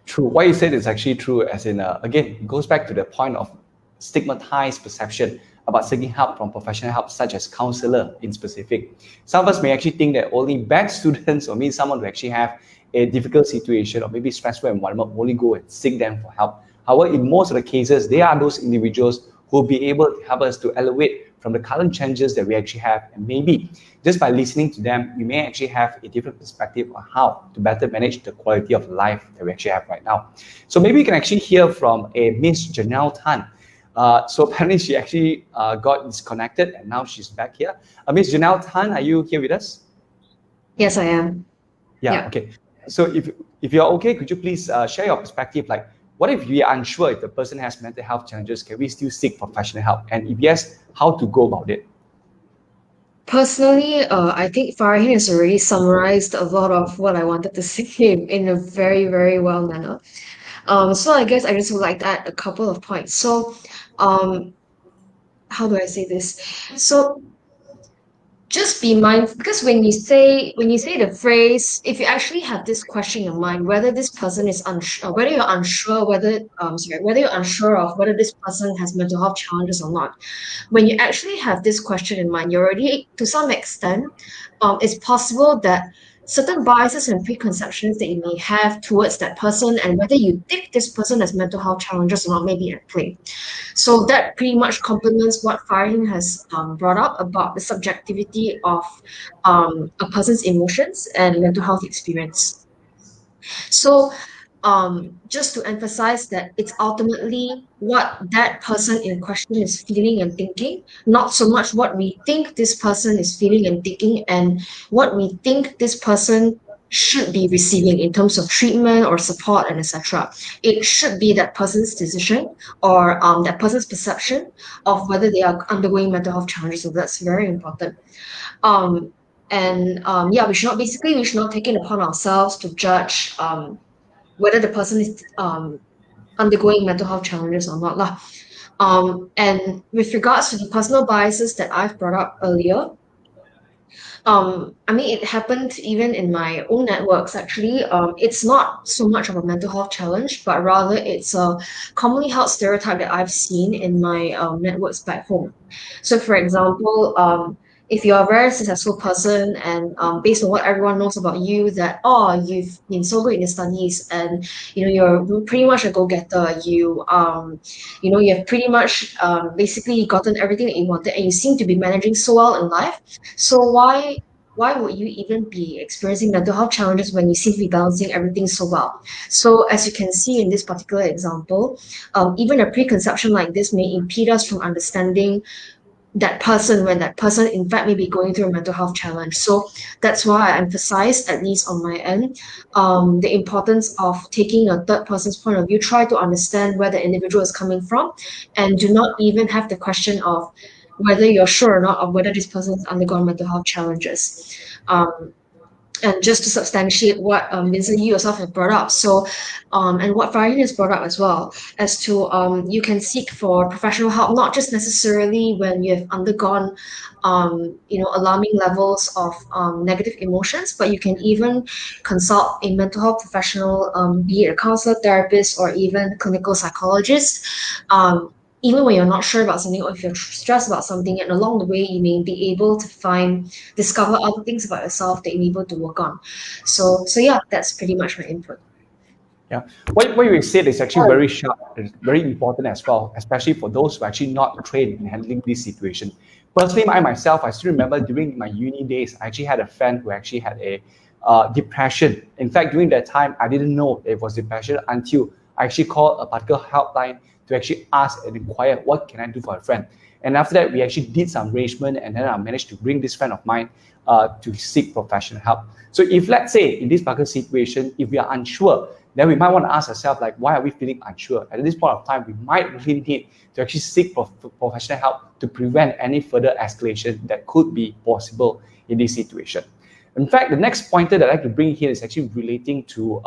true. What you said is actually true, as in, again, it goes back to the point of stigmatized perception about seeking help from professional help, such as counselor in specific. Some of us may actually think that only bad students, or maybe someone who actually have a difficult situation or maybe stressful environment, only go and seek them for help. However, in most of the cases, they are those individuals who will be able to help us to elevate from the current challenges that we actually have, and maybe just by listening to them, we may actually have a different perspective on how to better manage the quality of life that we actually have right now. So maybe we can actually hear from a Miss Janelle Tan. So apparently she actually got disconnected and now she's back here. Miss Janelle Tan, are you here with us? Yes, I am. Yeah. Okay. So if you're okay, could you please share your perspective? Like, what if we are unsure if the person has mental health challenges? Can we still seek professional help? And if yes, how to go about it? Personally, I think Farhin has already summarized a lot of what I wanted to say in a very, very well manner. So I guess I just would like to add a couple of points. So, how do I say this? So just be mindful, because when you say the phrase, if you actually have this question in your mind, whether this person is unsure, whether you're unsure of whether this person has mental health challenges or not, when you actually have this question in mind, you're already, to some extent, it's possible that certain biases and preconceptions that you may have towards that person and whether you think this person has mental health challenges or not may be at play. So that pretty much complements what Farhin has brought up about the subjectivity of a person's emotions and mental health experience. So just to emphasize that it's ultimately what that person in question is feeling and thinking, not so much what we think this person is feeling and thinking and what we think this person should be receiving in terms of treatment or support and etc. It should be that person's decision or that person's perception of whether they are undergoing mental health challenges. So that's very important. Yeah, we should not take it upon ourselves to judge whether the person is undergoing mental health challenges or not lah. And with regards to the personal biases that I've brought up earlier, I mean, it happened even in my own networks actually. It's not so much of a mental health challenge, but rather it's a commonly held stereotype that I've seen in my networks back home. So for example, if you're a very successful person and based on what everyone knows about you, that you've been so good in your studies and you're pretty much a go-getter, you've pretty much basically gotten everything that you wanted and you seem to be managing so well in life. So why would you even be experiencing mental health challenges when you seem to be balancing everything so well? So as you can see in this particular example, even a preconception like this may impede us from understanding that person when that person in fact may be going through a mental health challenge. So that's why I emphasize, at least on my end, the importance of taking a third person's point of view, try to understand where the individual is coming from, and do not even have the question of whether you're sure or not of whether this person has undergone mental health challenges. And just to substantiate what Vincent, you yourself have brought up, so and what Farhin has brought up as well, as to you can seek for professional help, not just necessarily when you have undergone alarming levels of negative emotions, but you can even consult a mental health professional, be it a counselor, therapist, or even clinical psychologist. Even when you're not sure about something or if you're stressed about something, and along the way you may be able to discover other things about yourself that you're able to work on. So yeah, that's pretty much my input. Yeah, what you said is actually very sharp and very important as well, especially for those who are actually not trained in handling this situation. Personally, I still remember during my uni days, I actually had a friend who actually had a depression. In fact, during that time, I didn't know it was depression until I actually called a particular helpline to actually ask and inquire what can I do for a friend. And after that, we actually did some arrangement, and then I managed to bring this friend of mine to seek professional help. So if, let's say, in this particular situation, if we are unsure, then we might want to ask ourselves, like, why are we feeling unsure? At this point of time, we might really need to actually seek professional help to prevent any further escalation that could be possible in this situation. In fact, the next pointer that I'd like to bring here is actually relating to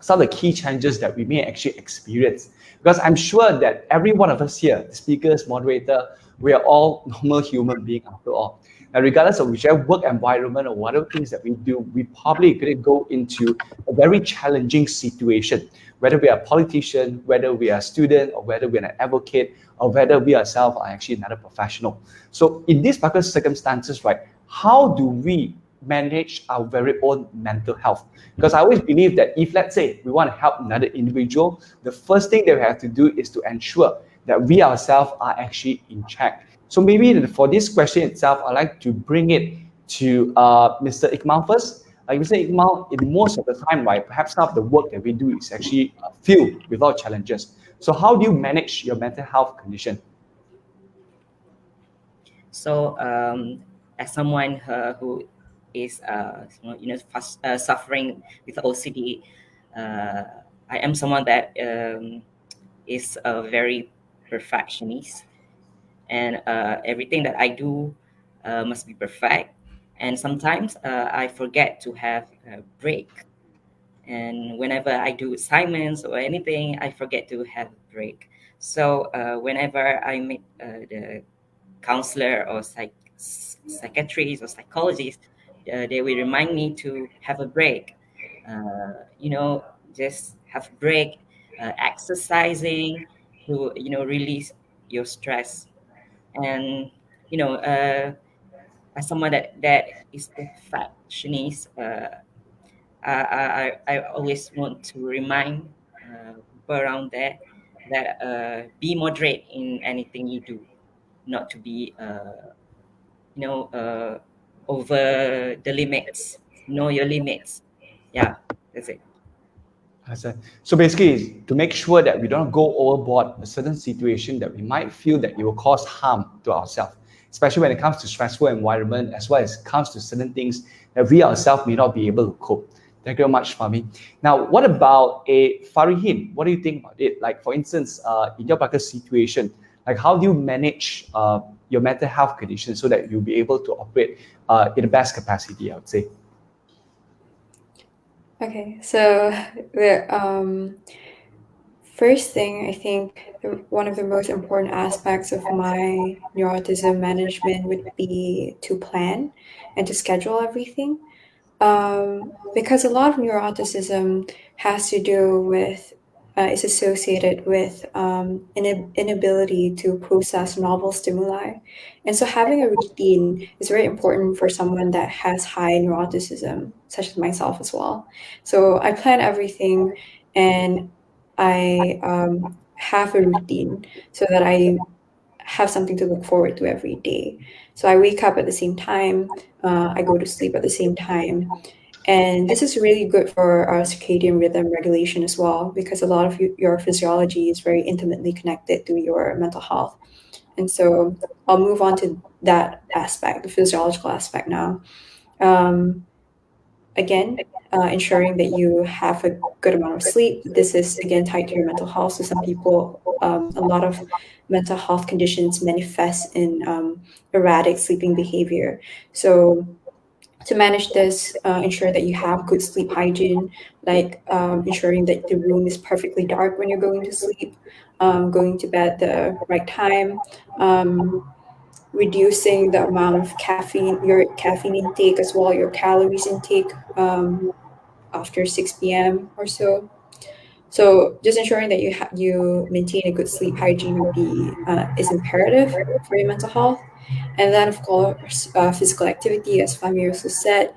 some of the key challenges that we may actually experience. Because I'm sure that every one of us here, the speakers, moderator, we are all normal human beings after all. And regardless of whichever work environment or whatever things that we do, we probably could go into a very challenging situation, whether we are a politician, whether we are a student, or whether we are an advocate, or whether we ourselves are actually another professional. So in these particular circumstances, right, how do we manage our very own mental health? Because I always believe that if, let's say, we want to help another individual, the first thing that we have to do is to ensure that we ourselves are actually in check. So maybe for this question itself, I'd like to bring it to Mr. Iqmal first. Like Mr. Iqmal, in most of the time, right, perhaps some of the work that we do is actually filled with a lot of challenges. So how do you manage your mental health condition? So, as someone who is suffering with OCD, I am someone that is very perfectionist, and everything that I do must be perfect. And sometimes I forget to have a break. And whenever I do assignments or anything, I forget to have a break. So whenever I meet the counselor or psychiatrist or psychologist, they will remind me to have a break. Just have a break, exercising to release your stress. And as someone that is perfectionist, I always want to remind people around there that be moderate in anything you do, not to be over the limits. Know your limits. Yeah, that's it. So basically, to make sure that we don't go overboard a certain situation that we might feel that it will cause harm to ourselves, especially when it comes to stressful environment, as well as comes to certain things that we ourselves may not be able to cope. Thank you very much, Fahmi. Now, what about a Farihin? What do you think about it? Like, for instance, in your particular situation, like how do you manage your mental health condition so that you'll be able to operate in the best capacity, I would say? Okay, so the first thing, I think one of the most important aspects of my neuroticism management would be to plan and to schedule everything. Because a lot of neuroticism has to do with, is associated with inability to process novel stimuli. And so having a routine is very important for someone that has high neuroticism, such as myself as well. So I plan everything, and I have a routine so that I have something to look forward to every day. So I wake up at the same time, I go to sleep at the same time. And this is really good for our circadian rhythm regulation as well, because a lot of your physiology is very intimately connected to your mental health. And so I'll move on to that aspect, the physiological aspect now. Again, ensuring that you have a good amount of sleep. This is again tied to your mental health. So some people, a lot of mental health conditions manifest in erratic sleeping behavior. So to manage this, ensure that you have good sleep hygiene, like ensuring that the room is perfectly dark when you're going to sleep, going to bed the right time, reducing the amount of caffeine, your caffeine intake as well, your calories intake after 6 p.m. or so. So just ensuring that you maintain a good sleep hygiene would be is imperative for your mental health. And then of course, physical activity, as Fahmi also said,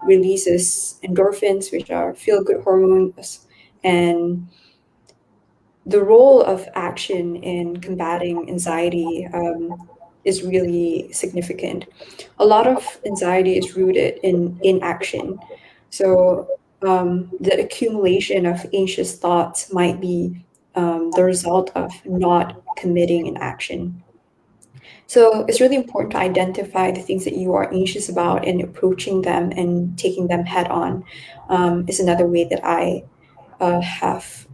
releases endorphins, which are feel-good hormones, and the role of action in combating anxiety is really significant. A lot of anxiety is rooted in inaction. So the accumulation of anxious thoughts might be the result of not committing an action. So it's really important to identify the things that you are anxious about and approaching them and taking them head on is another way that I have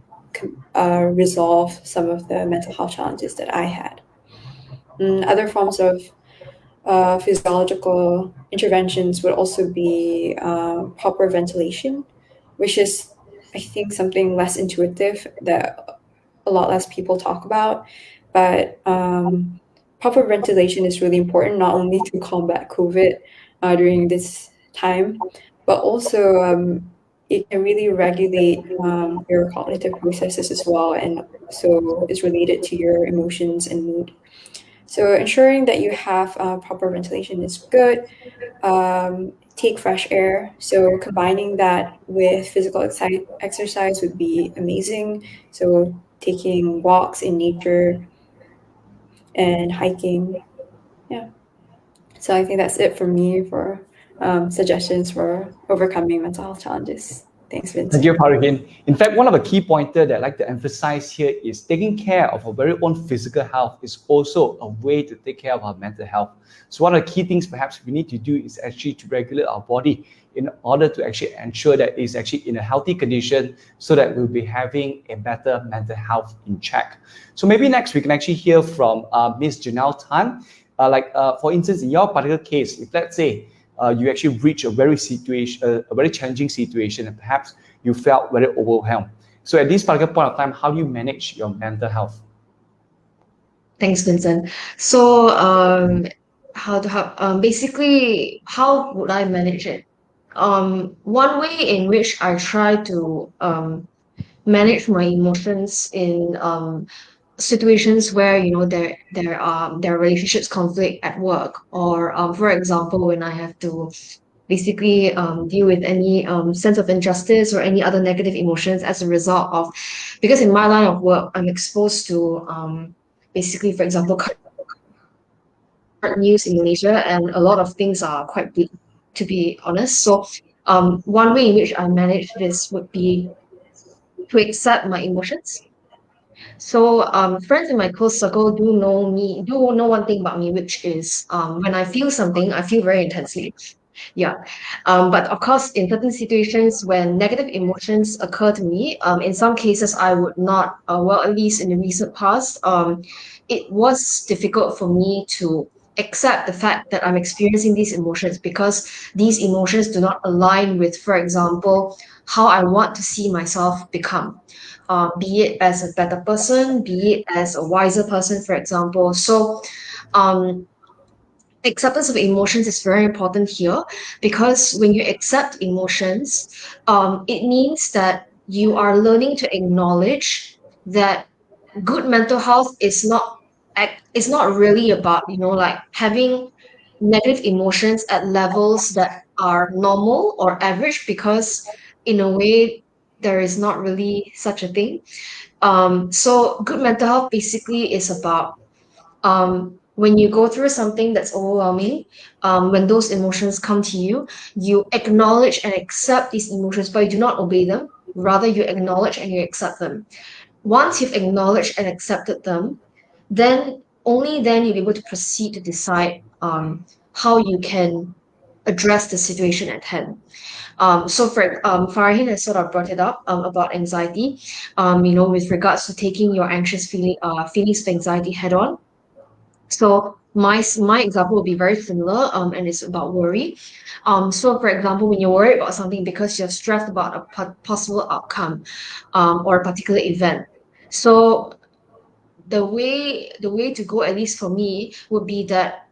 resolved some of the mental health challenges that I had. Other forms of physiological interventions would also be proper ventilation, which is, I think, something less intuitive that a lot less people talk about. But proper ventilation is really important, not only to combat COVID during this time, but also it can really regulate your cognitive processes as well. And so it's related to your emotions and mood. So ensuring that you have proper ventilation is good. Take fresh air. So combining that with physical exercise would be amazing. So taking walks in nature, and hiking. Yeah. So I think that's it for me for suggestions for overcoming mental health challenges. Thanks, Vincent. Thank you, Farihin. In fact, one of the key pointers that I'd like to emphasize here is taking care of our very own physical health is also a way to take care of our mental health. So one of the key things perhaps we need to do is actually to regulate our body in order to actually ensure that it's actually in a healthy condition so that we'll be having a better mental health in check. So maybe next we can actually hear from Ms. Janelle Tan. For instance, in your particular case, if let's say you actually reach a very challenging situation, and perhaps you felt very overwhelmed. So at this particular point of time, how do you manage your mental health? Thanks, Vincent. So, basically, how would I manage it? One way in which I try to manage my emotions in situations where there are relationships conflict at work, or for example, when I have to basically deal with any sense of injustice or any other negative emotions as a result of, because in my line of work I'm exposed to basically, for example, current news in Malaysia, and a lot of things are quite bleak, to be honest. So one way in which I manage this would be to accept my emotions. So friends in my close circle do know one thing about me, which is when I feel something, I feel very intensely. Yeah. But of course, in certain situations when negative emotions occur to me, in some cases I would not, at least in the recent past, it was difficult for me to accept the fact that I'm experiencing these emotions, because these emotions do not align with, for example, how I want to see myself become. Be it as a better person, be it as a wiser person, for example. So, acceptance of emotions is very important here, because when you accept emotions, it means that you are learning to acknowledge that good mental health is not really about like having negative emotions at levels that are normal or average, because in a way there is not really such a thing. So good mental health basically is about when you go through something that's overwhelming, when those emotions come to you, you acknowledge and accept these emotions, but you do not obey them. Rather, you acknowledge and you accept them. Once you've acknowledged and accepted them, then only then you'll be able to proceed to decide how you can address the situation at hand. So for Farahin has sort of brought it up about anxiety, with regards to taking your anxious feelings of anxiety head on. So my example will be very similar, and it's about worry. So for example, when you're worried about something because you're stressed about a possible outcome, or a particular event. So the way to go, at least for me, would be that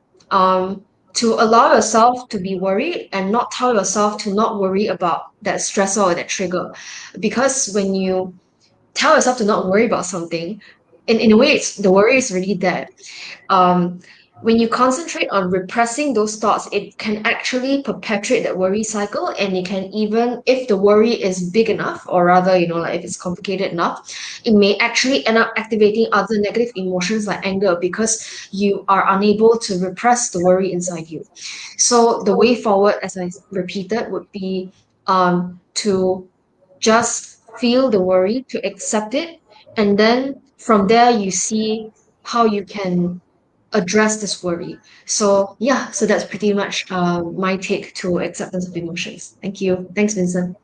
to allow yourself to be worried and not tell yourself to not worry about that stressor or that trigger, because when you tell yourself to not worry about something, in a way, the worry is really there. um, when you concentrate on repressing those thoughts, it can actually perpetuate that worry cycle, and it can, even if the worry is big enough, or rather, like if it's complicated enough, it may actually end up activating other negative emotions like anger, because you are unable to repress the worry inside you. So the way forward, as I repeated, would be to just feel the worry, to accept it, and then from there you see how you can address this worry. So yeah, so that's pretty much my take to acceptance of emotions. Thank you. Thanks, Vincent.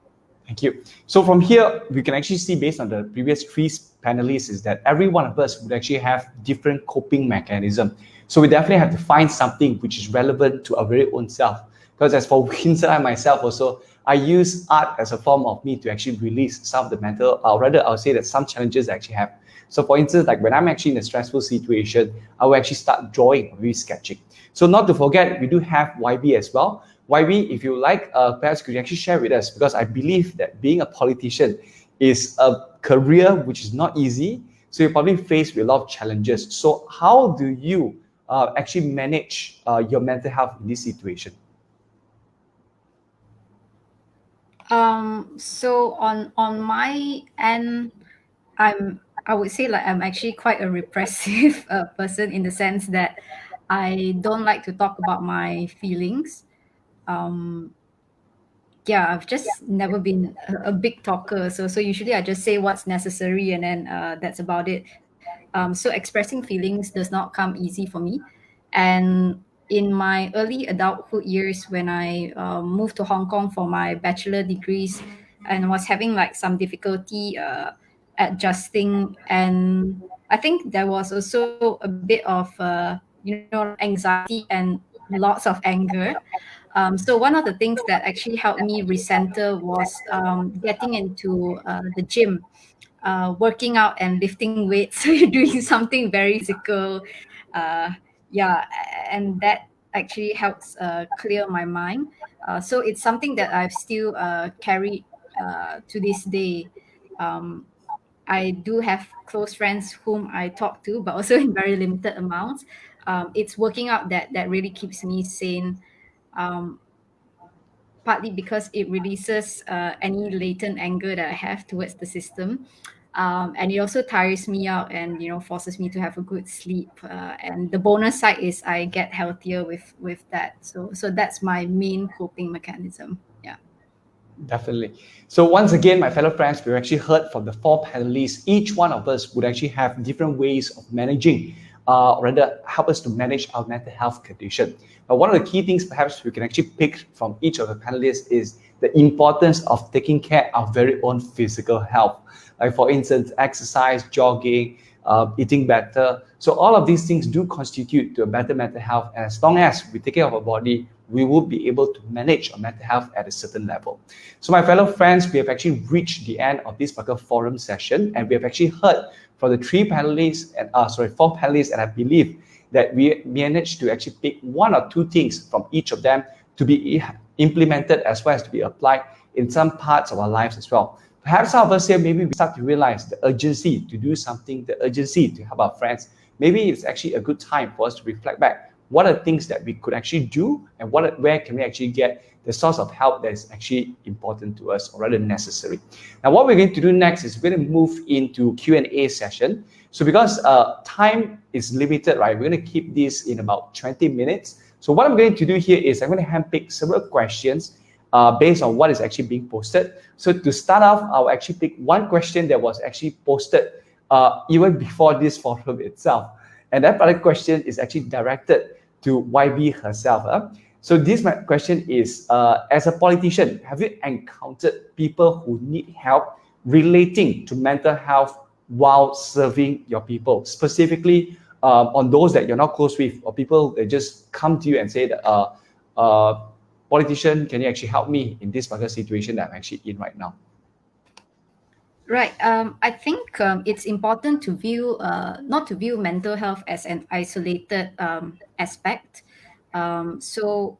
Thank you. So from here, we can actually see, based on the previous three panelists, is that every one of us would actually have different coping mechanism. So we definitely have to find something which is relevant to our very own self. Because as for Vincent and myself also, I use art as a form of me to actually release some of the mental, or rather I'll say that some challenges I actually have. So for instance, like when I'm actually in a stressful situation, I will actually start drawing or sketching. So not to forget, we do have YB as well. YB, if you like, perhaps could you actually share with us? Because I believe that being a politician is a career which is not easy. So you're probably faced with a lot of challenges. So how do you actually manage your mental health in this situation? So on my end, I'm I would say like I'm actually quite a repressive person in the sense that I don't like to talk about my feelings. Yeah, I've just never been a big talker. So usually I just say what's necessary, and then that's about it. So expressing feelings does not come easy for me. And in my early adulthood years, when I moved to Hong Kong for my bachelor degrees, and was having like some difficulty adjusting, and I think there was also a bit of anxiety and lots of anger. So one of the things that actually helped me recenter was getting into the gym, working out and lifting weights. So you're doing something very physical, uh, yeah, and that actually helps clear my mind. So it's something that I've still carried to this day. Um, I do have close friends whom I talk to, but also in very limited amounts. It's working out that really keeps me sane. Um, Partly because it releases any latent anger that I have towards the system. And it also tires me out and forces me to have a good sleep. And the bonus side is I get healthier with that. So that's my main coping mechanism. Yeah. Definitely. So once again, my fellow friends, we've actually heard from the four panelists. Each one of us would actually have different ways of managing, or rather help us to manage our mental health condition. But one of the key things perhaps we can actually pick from each of the panelists is the importance of taking care of very own physical health. Like for instance, exercise, jogging, eating better. So all of these things do constitute to a better mental health. And as long as we take care of our body, we will be able to manage our mental health at a certain level. So my fellow friends, we have actually reached the end of this particular forum session, and we have actually heard from the four panelists, and I believe that we managed to actually pick one or two things from each of them to be implemented as well as to be applied in some parts of our lives as well. Perhaps some of us here, maybe we start to realize the urgency to do something, the urgency to help our friends. Maybe it's actually a good time for us to reflect back. What are things that we could actually do, and where can we actually get the source of help that is actually important to us or rather necessary? Now, what we're going to do next is we're going to move into Q&A session. So because time is limited, right, we're going to keep this in about 20 minutes. So what I'm going to do here is I'm going to handpick several questions based on what is actually being posted. So to start off, I'll actually pick one question that was actually posted even before this forum itself. And that particular question is actually directed to YB herself. So this question is, as a politician, have you encountered people who need help relating to mental health while serving your people? Specifically on those that you're not close with, or people that just come to you and say that, politician, can you actually help me in this particular situation that I'm actually in right now? Right. I think it's important to view, not to view mental health as an isolated aspect. So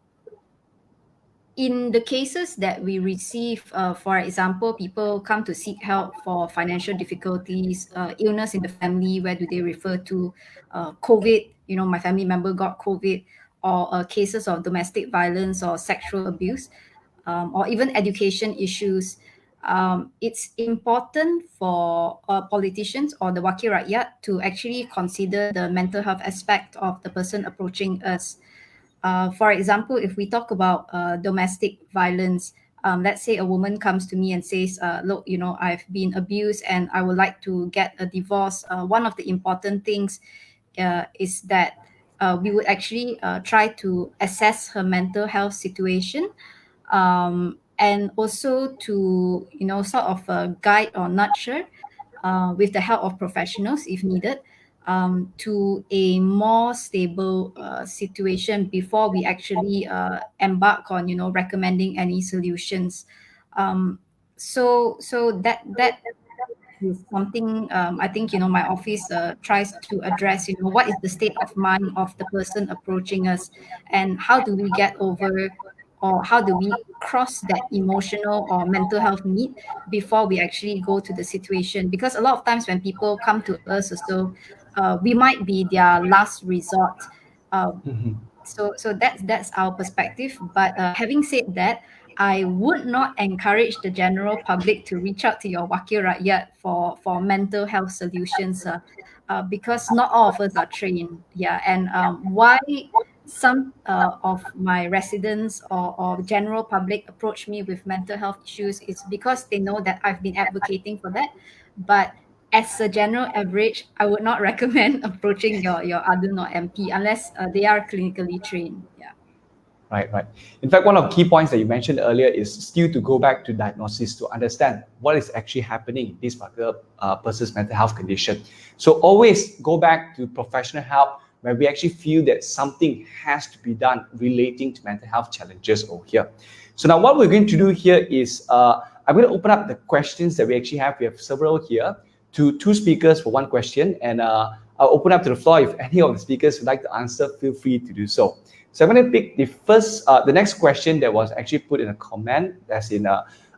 in the cases that we receive, for example, people come to seek help for financial difficulties, illness in the family, where do they refer to? COVID, my family member got COVID, or cases of domestic violence or sexual abuse, or even education issues. It's important for politicians or the Wakil Rakyat to actually consider the mental health aspect of the person approaching us. For example, if we talk about domestic violence, let's say a woman comes to me and says, look, I've been abused and I would like to get a divorce. One of the important things is that we would actually try to assess her mental health situation, and also to, sort of guide or nudge her with the help of professionals if needed, to a more stable situation before we actually embark on, recommending any solutions. So that is something, I think, my office tries to address. What is the state of mind of the person approaching us, and how do we get over, or how do we cross that emotional or mental health need before we actually go to the situation? Because a lot of times when people come to us, so we might be their last resort. So that's our perspective. But having said that, I would not encourage the general public to reach out to your Wakil Rakyat for mental health solutions, because not all of us are trained. Yeah, and why some of my residents or general public approach me with mental health issues is because they know that I've been advocating for that. But as a general average, I would not recommend approaching your ADUN or MP unless they are clinically trained. Yeah. Right, right. In fact, one of the key points that you mentioned earlier is still to go back to diagnosis to understand what is actually happening in this particular person's mental health condition. So always go back to professional help where we actually feel that something has to be done relating to mental health challenges over here. So now what we're going to do here is I'm going to open up the questions that we actually have. We have several here to two speakers for one question, and I'll open up to the floor. If any of the speakers would like to answer, feel free to do so. So I'm going to pick the next question that was actually put in a comment. That's in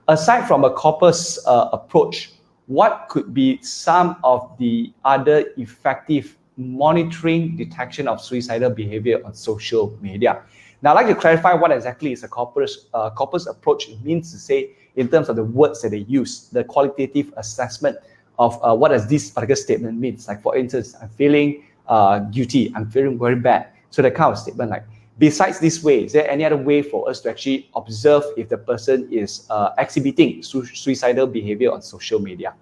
aside from a corpus approach, what could be some of the other effective monitoring detection of suicidal behavior on social media? Now, I'd like to clarify what exactly is a corpus approach. It means to say, in terms of the words that they use, the qualitative assessment of what does this particular statement means. Like, for instance, I'm feeling guilty, I'm feeling very bad. So that kind of statement, like, besides this way, is there any other way for us to actually observe if the person is exhibiting suicidal behavior on social media?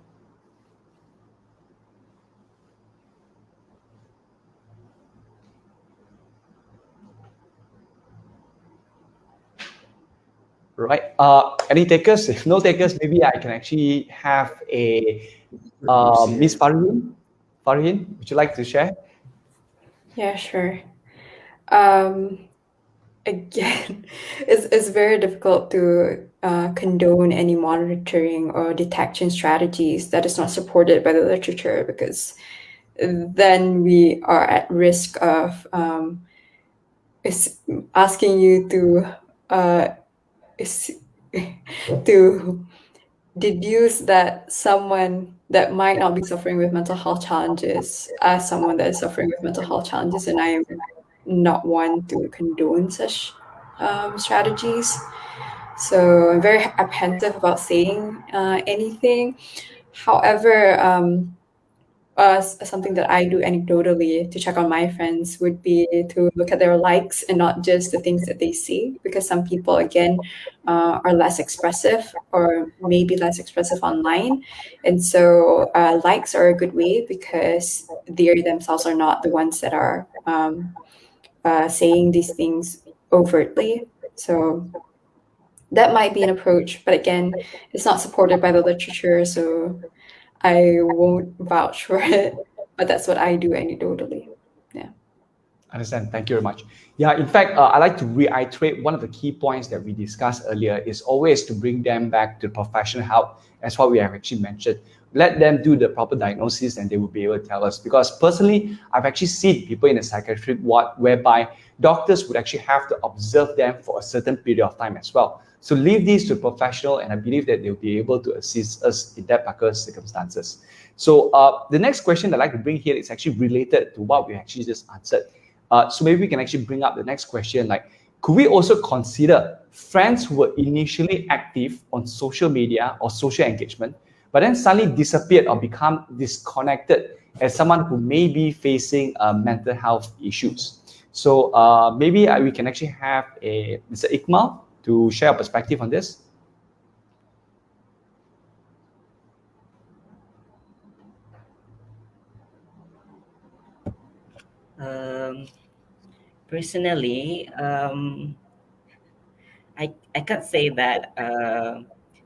Right. Any takers? If no takers, maybe I can actually have a Miss Farhin. Farhin, would you like to share? Yeah, sure. Again, it's very difficult to condone any monitoring or detection strategies that is not supported by the literature, because then we are at risk of asking you to deduce that someone that might not be suffering with mental health challenges as someone that is suffering with mental health challenges, and I am not one to condone such strategies. So I'm very apprehensive about saying anything. However, something that I do anecdotally to check on my friends would be to look at their likes and not just the things that they see, because some people, again, are less expressive or maybe less expressive online. And so likes are a good way because they themselves are not the ones that are saying these things overtly. So that might be an approach, but again, it's not supported by the literature, so I won't vouch for it, but that's what I do anecdotally. Yeah. Understand. Thank you very much. Yeah, in fact, I'd like to reiterate one of the key points that we discussed earlier is always to bring them back to professional help, as what we have actually mentioned. Let them do the proper diagnosis and they will be able to tell us. Because personally, I've actually seen people in a psychiatric ward whereby doctors would actually have to observe them for a certain period of time as well. So leave these to a professional, and I believe that they'll be able to assist us in that particular circumstances. So the next question I'd like to bring here is actually related to what we actually just answered. So maybe we can actually bring up the next question, like, could we also consider friends who were initially active on social media or social engagement, but then suddenly disappeared or become disconnected as someone who may be facing mental health issues? So maybe we can actually have Mr. Ikmal to share a perspective on this. Personally, I can't say that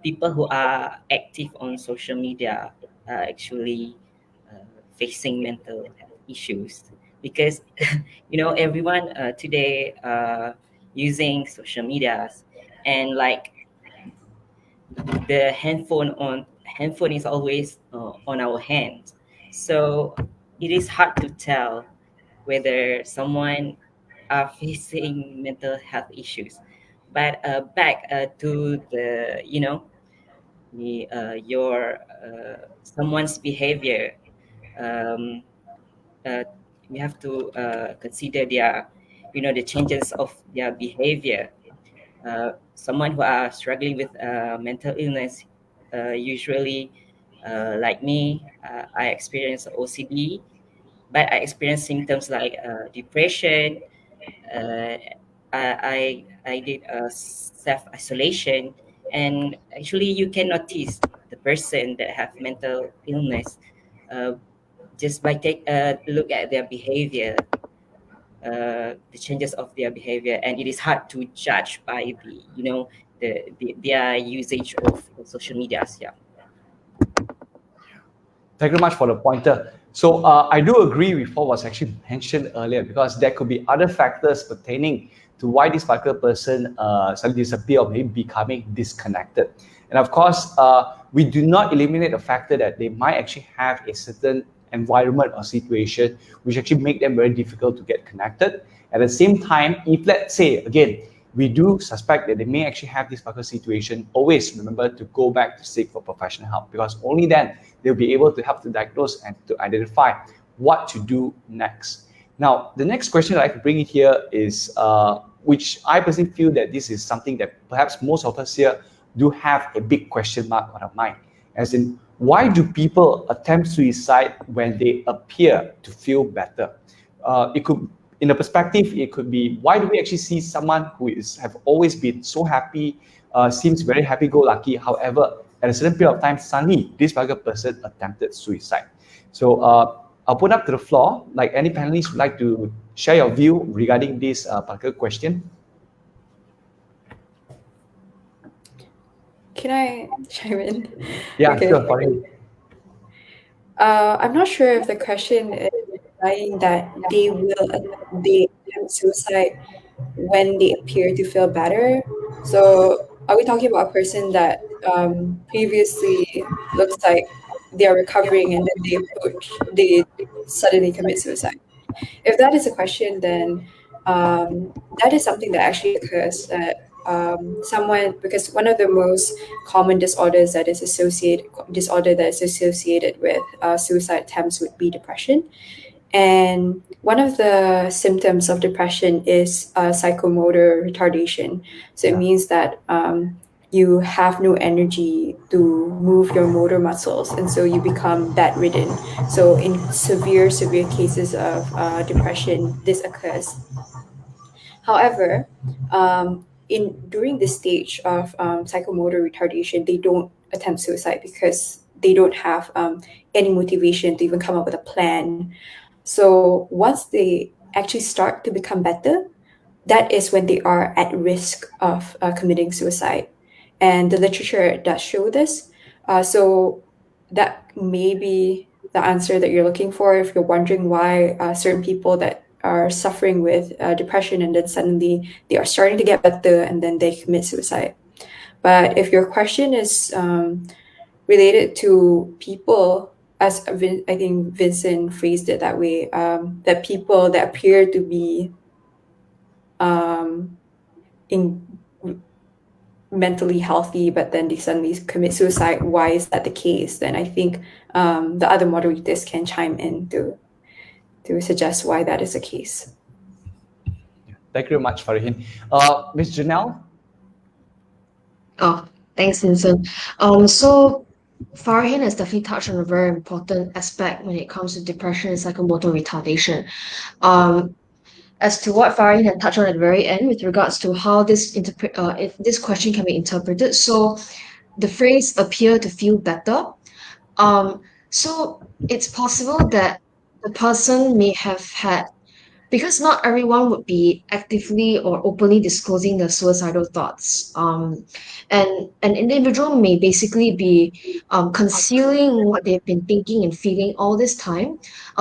people who are active on social media are actually facing mental health issues, because everyone today using social medias, and like the handphone is always on our hands, so it is hard to tell whether someone are facing mental health issues. But back to the your someone's behavior, um, we have to consider their the changes of their behavior. someone who are struggling with mental illness, usually like me, I experience OCD, but I experience symptoms like depression. Uh, I did self isolation, and actually you can notice the person that have mental illness uh, just by take a look at their behavior, the changes of their behavior, and it is hard to judge by their usage of social medias. Yeah. Thank you very much for the pointer. So I do agree with what was actually mentioned earlier, because there could be other factors pertaining to why this particular person suddenly disappear or maybe becoming disconnected. And of course, we do not eliminate the factor that they might actually have a certain environment or situation which actually make them very difficult to get connected. At the same time, if let's say, again, we do suspect that they may actually have this particular situation, always remember to go back to seek for professional help, because only then they'll be able to help to diagnose and to identify what to do next. Now, the next question that I can bring in here is, which I personally feel that this is something that perhaps most of us here do have a big question mark on our mind, as in, why do people attempt suicide when they appear to feel better? It could, in a perspective, it could be, why do we actually see someone who have always been so happy, seems very happy-go-lucky, however, at a certain period of time, suddenly this particular person attempted suicide? So I'll put up to the floor, like any panelists would like to share your view regarding this particular question. Can I chime in? Yeah, Okay. sure. Fine. I'm not sure if the question is implying that they attempt suicide when they appear to feel better. So are we talking about a person that previously looks like they are recovering and then they suddenly commit suicide? If that is a question, then that is something that actually occurs, that someone, because one of the most common disorders that is associated with suicide attempts would be depression. And one of the symptoms of depression is psychomotor retardation. So it means that you have no energy to move your motor muscles, and so you become bedridden. So in severe cases of depression, this occurs. However, during this stage of psychomotor retardation, they don't attempt suicide because they don't have any motivation to even come up with a plan. So once they actually start to become better, that is when they are at risk of committing suicide. And the literature does show this. So that may be the answer that you're looking for if you're wondering why certain people that are suffering with depression and then suddenly they are starting to get better and then they commit suicide. But if your question is related to people, as I think Vincent phrased it that way, that people that appear to be mentally healthy, but then they suddenly commit suicide, why is that the case? Then I think the other moderators can chime in to suggest why that is the case. Thank you very much, Farihin. Ms. Janelle? Oh, thanks, Vincent. So Farhan has definitely touched on a very important aspect when it comes to depression and psychomotor retardation. As to what Farhan had touched on at the very end with regards to how this if this question can be interpreted. So the phrase appear to feel better. So it's possible that the person may have had, because not everyone would be actively or openly disclosing their suicidal thoughts. And an individual may basically be concealing what they've been thinking and feeling all this time.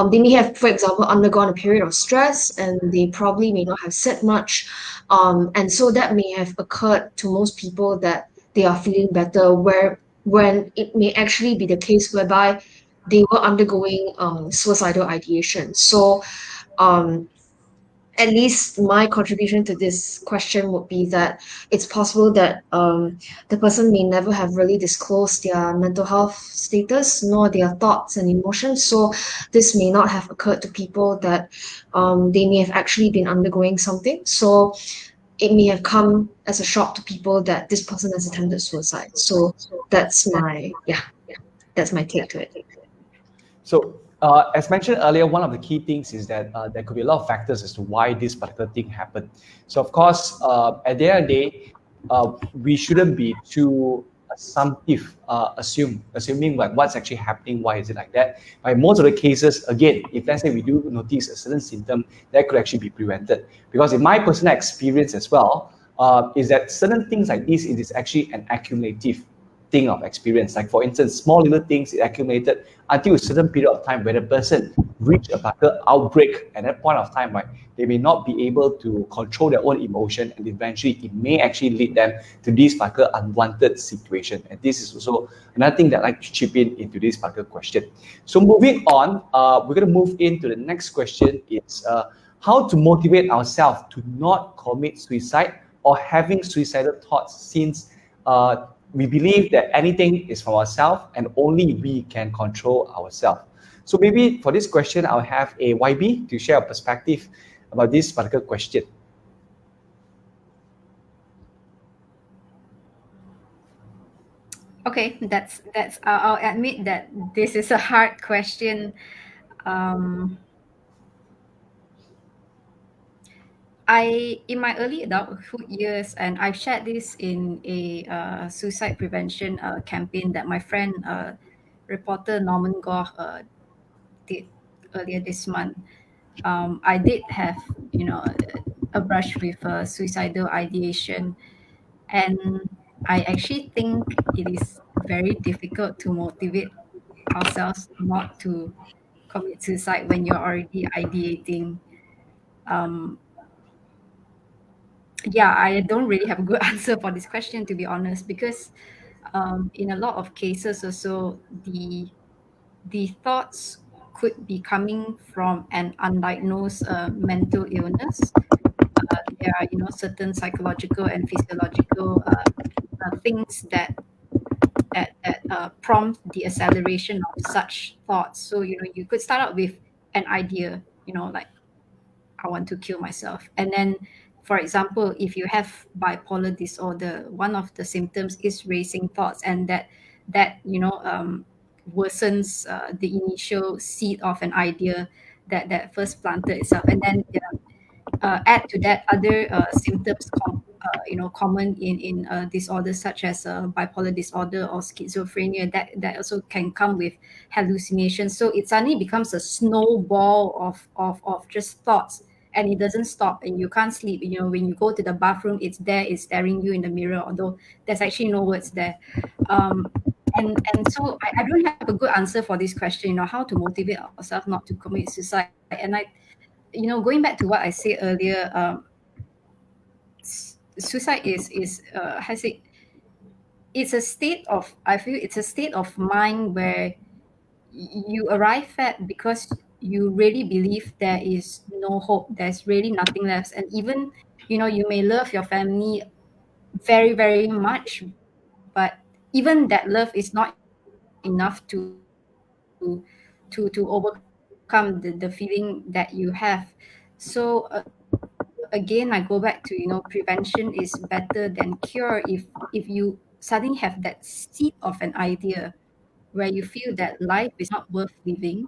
They may have, for example, undergone a period of stress and they probably may not have said much. And so that may have occurred to most people that they are feeling better, when it may actually be the case whereby they were undergoing suicidal ideation. So at least my contribution to this question would be that it's possible that the person may never have really disclosed their mental health status nor their thoughts and emotions. So this may not have occurred to people that they may have actually been undergoing something. So it may have come as a shock to people that this person has attempted suicide. So that's my take to it. So, as mentioned earlier, one of the key things is that there could be a lot of factors as to why this particular thing happened. So, of course, at the end of the day, we shouldn't be too assumptive, assuming like what's actually happening, why is it like that. But in most of the cases, again, if let's say we do notice a certain symptom, that could actually be prevented. Because in my personal experience as well, is that certain things like this, it is actually an accumulative thing of experience. Like for instance, small little things it accumulated until a certain period of time where the person reached a particular outbreak. At that point of time, right, they may not be able to control their own emotion, and eventually it may actually lead them to this particular unwanted situation. And this is also another thing that I like to chip in into this particular question. So moving on, we're going to move into the next question. It's how to motivate ourselves to not commit suicide or having suicidal thoughts, since we believe that anything is from ourselves and only we can control ourselves. So maybe for this question, I'll have a YB to share a perspective about this particular question. Okay, that's. I'll admit that this is a hard question. In my early adulthood years, and I've shared this in a suicide prevention campaign that my friend reporter Norman Gore did earlier this month. I did have, a brush with suicidal ideation, and I actually think it is very difficult to motivate ourselves not to commit suicide when you're already ideating. Yeah, I don't really have a good answer for this question, to be honest, because in a lot of cases also the thoughts could be coming from an undiagnosed mental illness. There are certain psychological and physiological things that prompt the acceleration of such thoughts. So you could start out with an idea, like I want to kill myself. And then, for example, if you have bipolar disorder, one of the symptoms is racing thoughts, and that worsens the initial seed of an idea that first planted itself. And then add to that other symptoms common in disorders such as bipolar disorder or schizophrenia, that also can come with hallucinations. So it suddenly becomes a snowball of just thoughts, and it doesn't stop, and you can't sleep. When you go to the bathroom, it's staring you in the mirror, although there's actually no words there. And so I don't have a good answer for this question, how to motivate ourselves not to commit suicide. And going back to what I said earlier, suicide it's a state of, I feel it's a state of mind where you arrive at because you really believe there is no hope, there's really nothing left. And even you may love your family very, very much, but even that love is not enough to overcome the feeling that you have. So again, I go back to prevention is better than cure. If you suddenly have that seed of an idea where you feel that life is not worth living,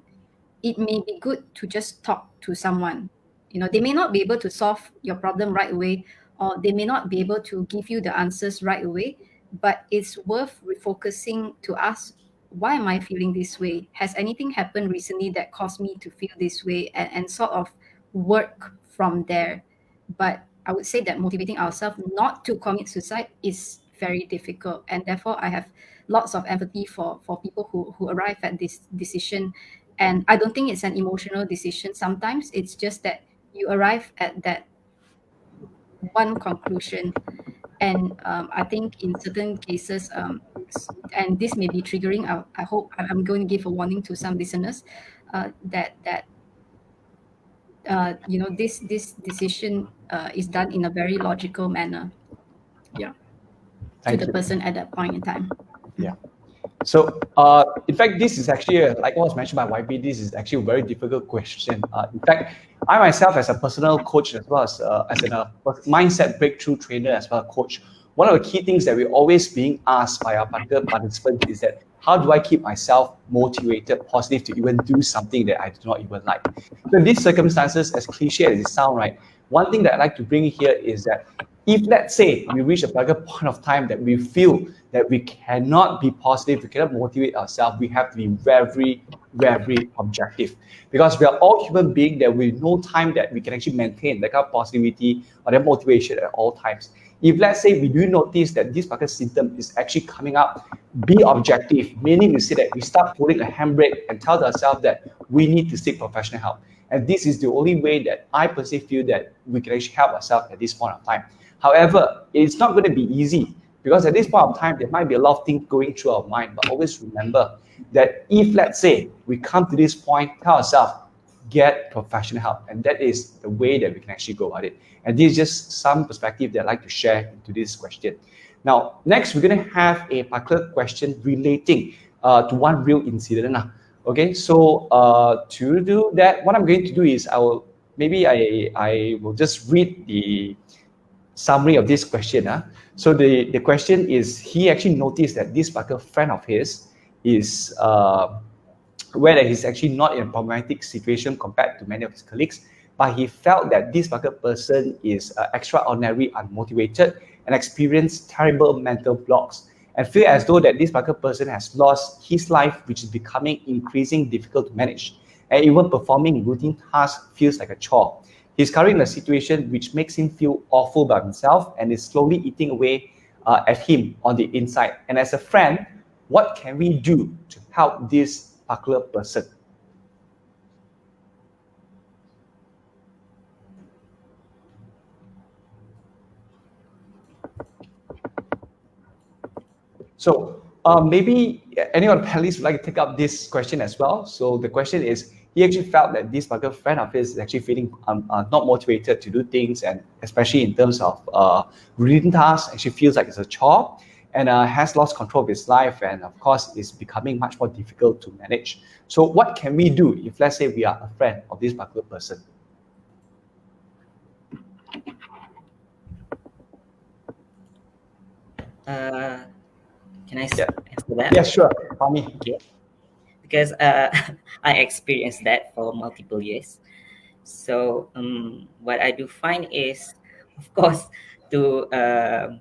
it may be good to just talk to someone. They may not be able to solve your problem right away, or they may not be able to give you the answers right away, but it's worth refocusing to ask, why am I feeling this way? Has anything happened recently that caused me to feel this way? And sort of work from there. But I would say that motivating ourselves not to commit suicide is very difficult, and therefore I have lots of empathy for people who arrive at this decision. And I don't think it's an emotional decision. Sometimes it's just that you arrive at that one conclusion. And I think in certain cases, and this may be triggering, I hope I'm going to give a warning to some listeners, that this decision is done in a very logical manner. Yeah. Thank to the you. person at that point in time. Yeah. So, in fact, this is actually, like what was mentioned by YB, this is actually a very difficult question. In fact, I myself, as a personal coach, as well as a mindset breakthrough trainer, as well as coach, one of the key things that we're always being asked by our participants is that, how do I keep myself motivated, positive to even do something that I do not even like? So in these circumstances, as cliche as it sounds, right, one thing that I like to bring here is that if, let's say, we reach a particular point of time that we feel that we cannot be positive, we cannot motivate ourselves, we have to be very, very objective. Because we are all human beings, there will be no time that we can actually maintain that kind of positivity or that motivation at all times. If, let's say, we do notice that this particular symptom is actually coming up, be objective, meaning to say that we start pulling a handbrake and tell ourselves that we need to seek professional help. And this is the only way that I personally feel that we can actually help ourselves at this point of time. However, it's not going to be easy, because at this point of time, there might be a lot of things going through our mind. But always remember that if, let's say, we come to this point, tell ourselves, get professional help. And that is the way that we can actually go about it. And this is just some perspective that I'd like to share into this question. Now, next, we're going to have a particular question relating to one real incident. Okay, so to do that, what I'm going to do is I will just read the summary of this question. So the question is, he actually noticed that this particular friend of his is where he's actually not in a problematic situation compared to many of his colleagues, but he felt that this particular person is extraordinarily unmotivated and experienced terrible mental blocks, and feel as though that this particular person has lost his life, which is becoming increasingly difficult to manage, and even performing routine tasks feels like a chore. He's currently in a situation which makes him feel awful about himself and is slowly eating away at him on the inside. And as a friend, what can we do to help this particular person? So maybe any of the panelists would like to take up this question as well. So the question is, he actually felt that this particular friend of his is actually feeling not motivated to do things, and especially in terms of routine tasks, actually feels like it's a chore, and has lost control of his life, and of course is becoming much more difficult to manage. So what can we do if, let's say, we are a friend of this particular person? Can I answer that? Yeah, sure. Fahmi. Okay. Because I experienced that for multiple years. So what I do find is, of course, to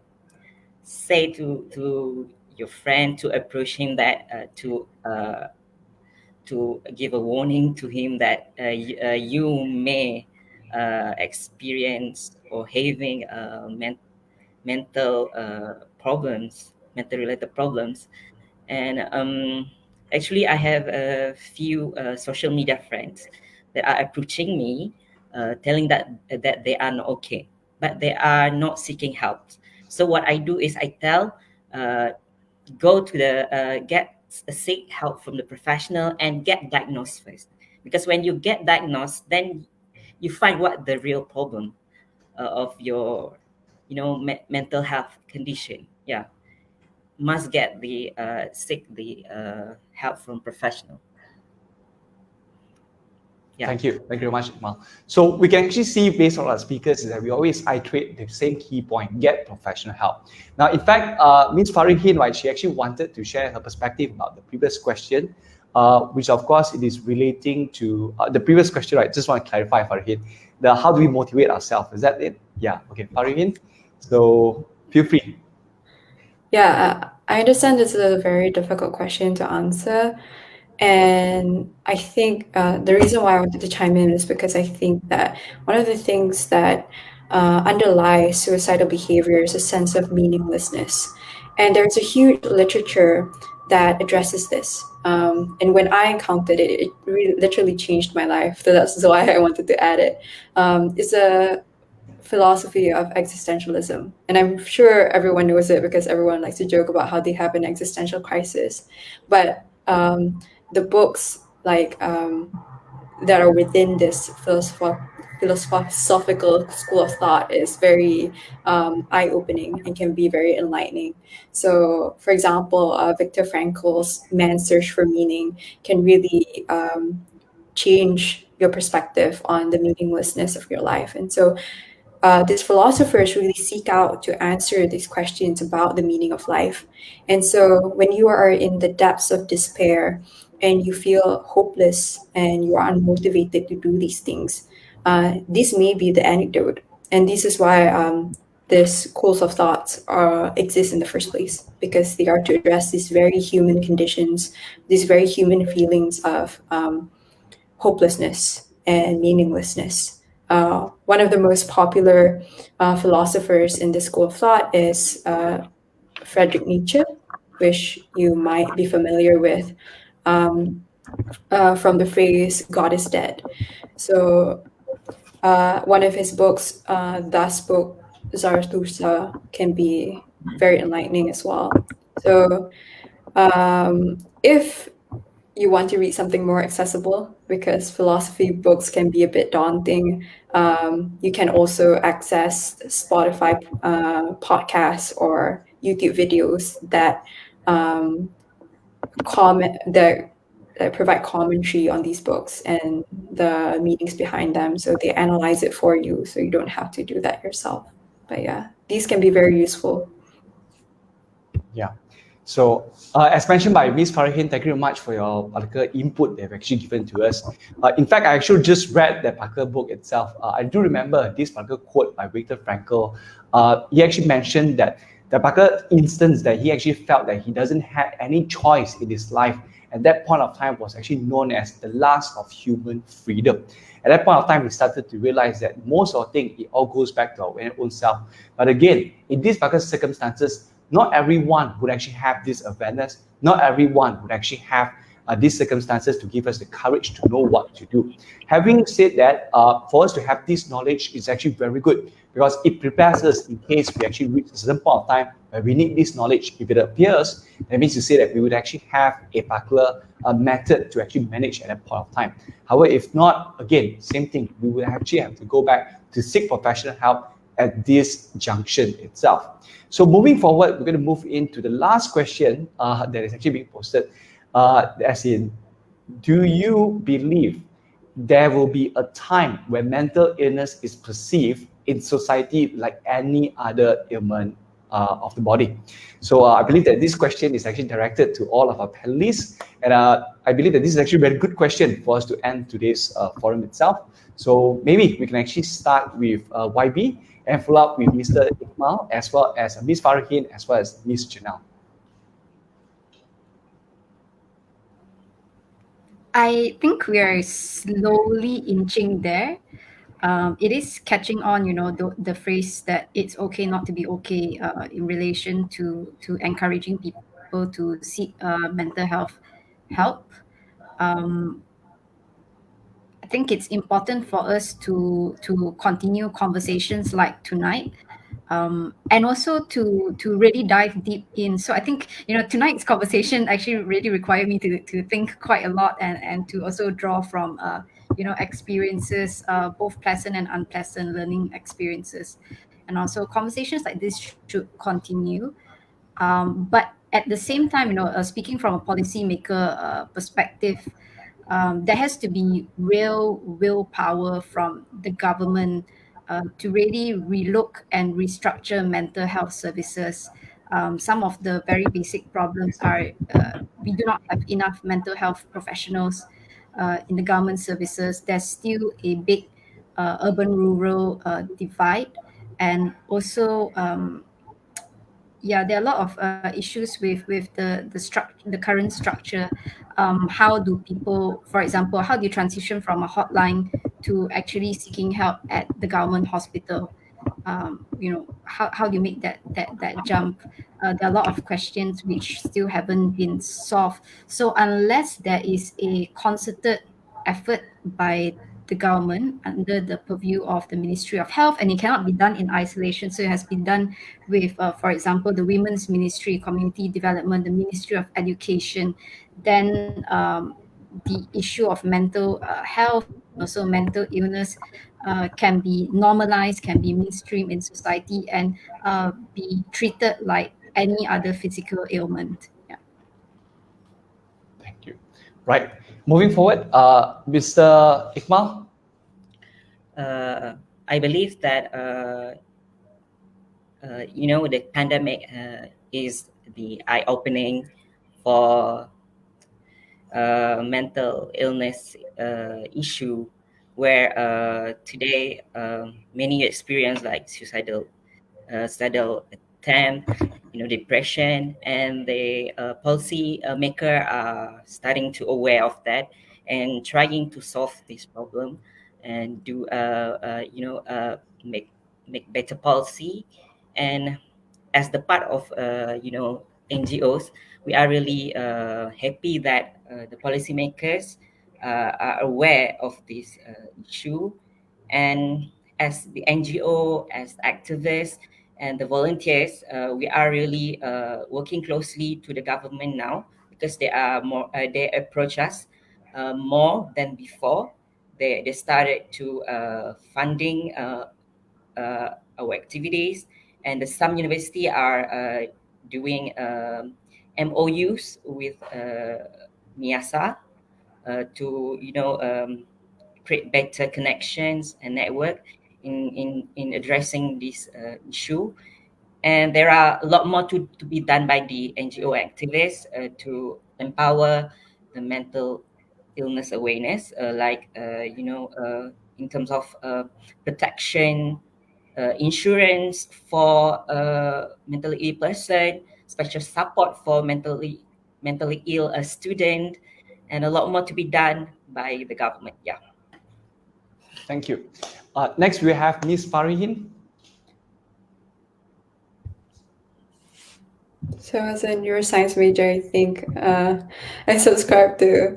say to your friend, to approach him, that to give a warning to him that you may experience or having mental problems, mental related problems. And actually, I have a few social media friends that are approaching me, telling that they are not okay, but they are not seeking help. So what I do is I tell, go to the seek help from the professional and get diagnosed first. Because when you get diagnosed, then you find what the real problem of your, mental health condition. Yeah, must get the seek the help from professional. Yeah. Thank you very much, Iqmal. So we can actually see, based on our speakers, is that we always iterate the same key point: get professional help. Now, in fact, Ms. Farihin, right, she actually wanted to share her perspective about the previous question, which of course it is relating to the previous question, right? Just want to clarify, Farihin, the how do we motivate ourselves? Is that it? Yeah. Okay, Farihin. So feel free. Yeah, I understand this is a very difficult question to answer. And I think the reason why I wanted to chime in is because I think that one of the things that underlies suicidal behavior is a sense of meaninglessness. And there's a huge literature that addresses this. And when I encountered it, it really literally changed my life. So that's why I wanted to add it. It's a philosophy of existentialism. And I'm sure everyone knows it because everyone likes to joke about how they have an existential crisis. But the books that are within this philosophical school of thought is very eye-opening and can be very enlightening. So, for example, Viktor Frankl's Man's Search for Meaning can really change your perspective on the meaninglessness of your life. And so these philosophers really seek out to answer these questions about the meaning of life. And so when you are in the depths of despair and you feel hopeless and you are unmotivated to do these things, this may be the antidote. And this is why these schools of thought exist in the first place, because they are to address these very human conditions, these very human feelings of hopelessness and meaninglessness. One of the most popular philosophers in this school of thought is Friedrich Nietzsche, which you might be familiar with from the phrase "God is dead." So one of his books, Thus Spoke Zarathustra, can be very enlightening as well. So if you want to read something more accessible, because philosophy books can be a bit daunting, you can also access Spotify podcasts or YouTube videos that provide commentary on these books and the meanings behind them. So they analyze it for you, so you don't have to do that yourself. But yeah, these can be very useful. Yeah. So as mentioned by Ms. Farahin, thank you very much for your particular input they've actually given to us. In fact, I actually just read that particular book itself. I do remember this particular quote by Viktor Frankl. He actually mentioned that the particular instance that he actually felt that he doesn't have any choice in his life at that point of time was actually known as the last of human freedom. At that point of time, he started to realize that most of the things, it all goes back to our own self. But again, in these particular circumstances, not everyone would actually have this awareness. Not everyone would actually have these circumstances to give us the courage to know what to do. Having said that, for us to have this knowledge is actually very good, because it prepares us in case we actually reach a certain point of time where we need this knowledge. If it appears, that means to say that we would actually have a particular method to actually manage at that point of time. However, if not, again, same thing, we would actually have to go back to seek professional help at this junction itself. So moving forward, we're going to move into the last question that is actually being posted, as in, do you believe there will be a time when mental illness is perceived in society like any other ailment of the body? So I believe that this question is actually directed to all of our panelists, and I believe that this is actually a very good question for us to end today's forum itself. So maybe we can actually start with YB and follow up with Mr. Iqmal, as well as Ms. Farahin, as well as Ms. Janelle. I think we are slowly inching there. It is catching on, the phrase that it's okay not to be okay in relation to encouraging people to seek mental health help. I think it's important for us to continue conversations like tonight, and also to really dive deep in. So I think tonight's conversation actually really required me to think quite a lot, and to also draw from experiences, both pleasant and unpleasant learning experiences, and also conversations like this should continue. But at the same time, speaking from a policymaker perspective, there has to be real willpower from the government to really relook and restructure mental health services. Some of the very basic problems are we do not have enough mental health professionals in the government services. There's still a big urban-rural divide, and also there are a lot of issues with the current structure. How do people, for example, how do you transition from a hotline to actually seeking help at the government hospital? How do you make that jump? There are a lot of questions which still haven't been solved. So unless there is a concerted effort by the government under the purview of the Ministry of Health, and it cannot be done in isolation. So it has been done with, for example, the Women's Ministry, Community Development, the Ministry of Education. Then the issue of mental health, also mental illness, can be normalized, can be mainstream in society, and be treated like any other physical ailment. Yeah. Thank you. Right. Moving forward, Mr. Iqmal. I believe that the pandemic is the eye-opening for mental illness issue, where today many experience like suicidal attempt, depression, and the policy maker are starting to aware of that and trying to solve this problem and do make better policy. And as the part of NGOs, we are really happy that the policymakers are aware of this issue. And as the NGO, as activists, and the volunteers, we are really working closely to the government now, because they are more. They approach us more than before. They started to funding our activities, and some university are doing MOUs with MIASA to create better connections and network in addressing this issue. And there are a lot more to be done by the NGO activists to empower the mental illness awareness, in terms of protection, insurance for mentally ill person, special support for mentally ill student, and a lot more to be done by the government. Yeah. Thank you. Next, we have Ms. Farihin. So as a neuroscience major, I think I subscribe to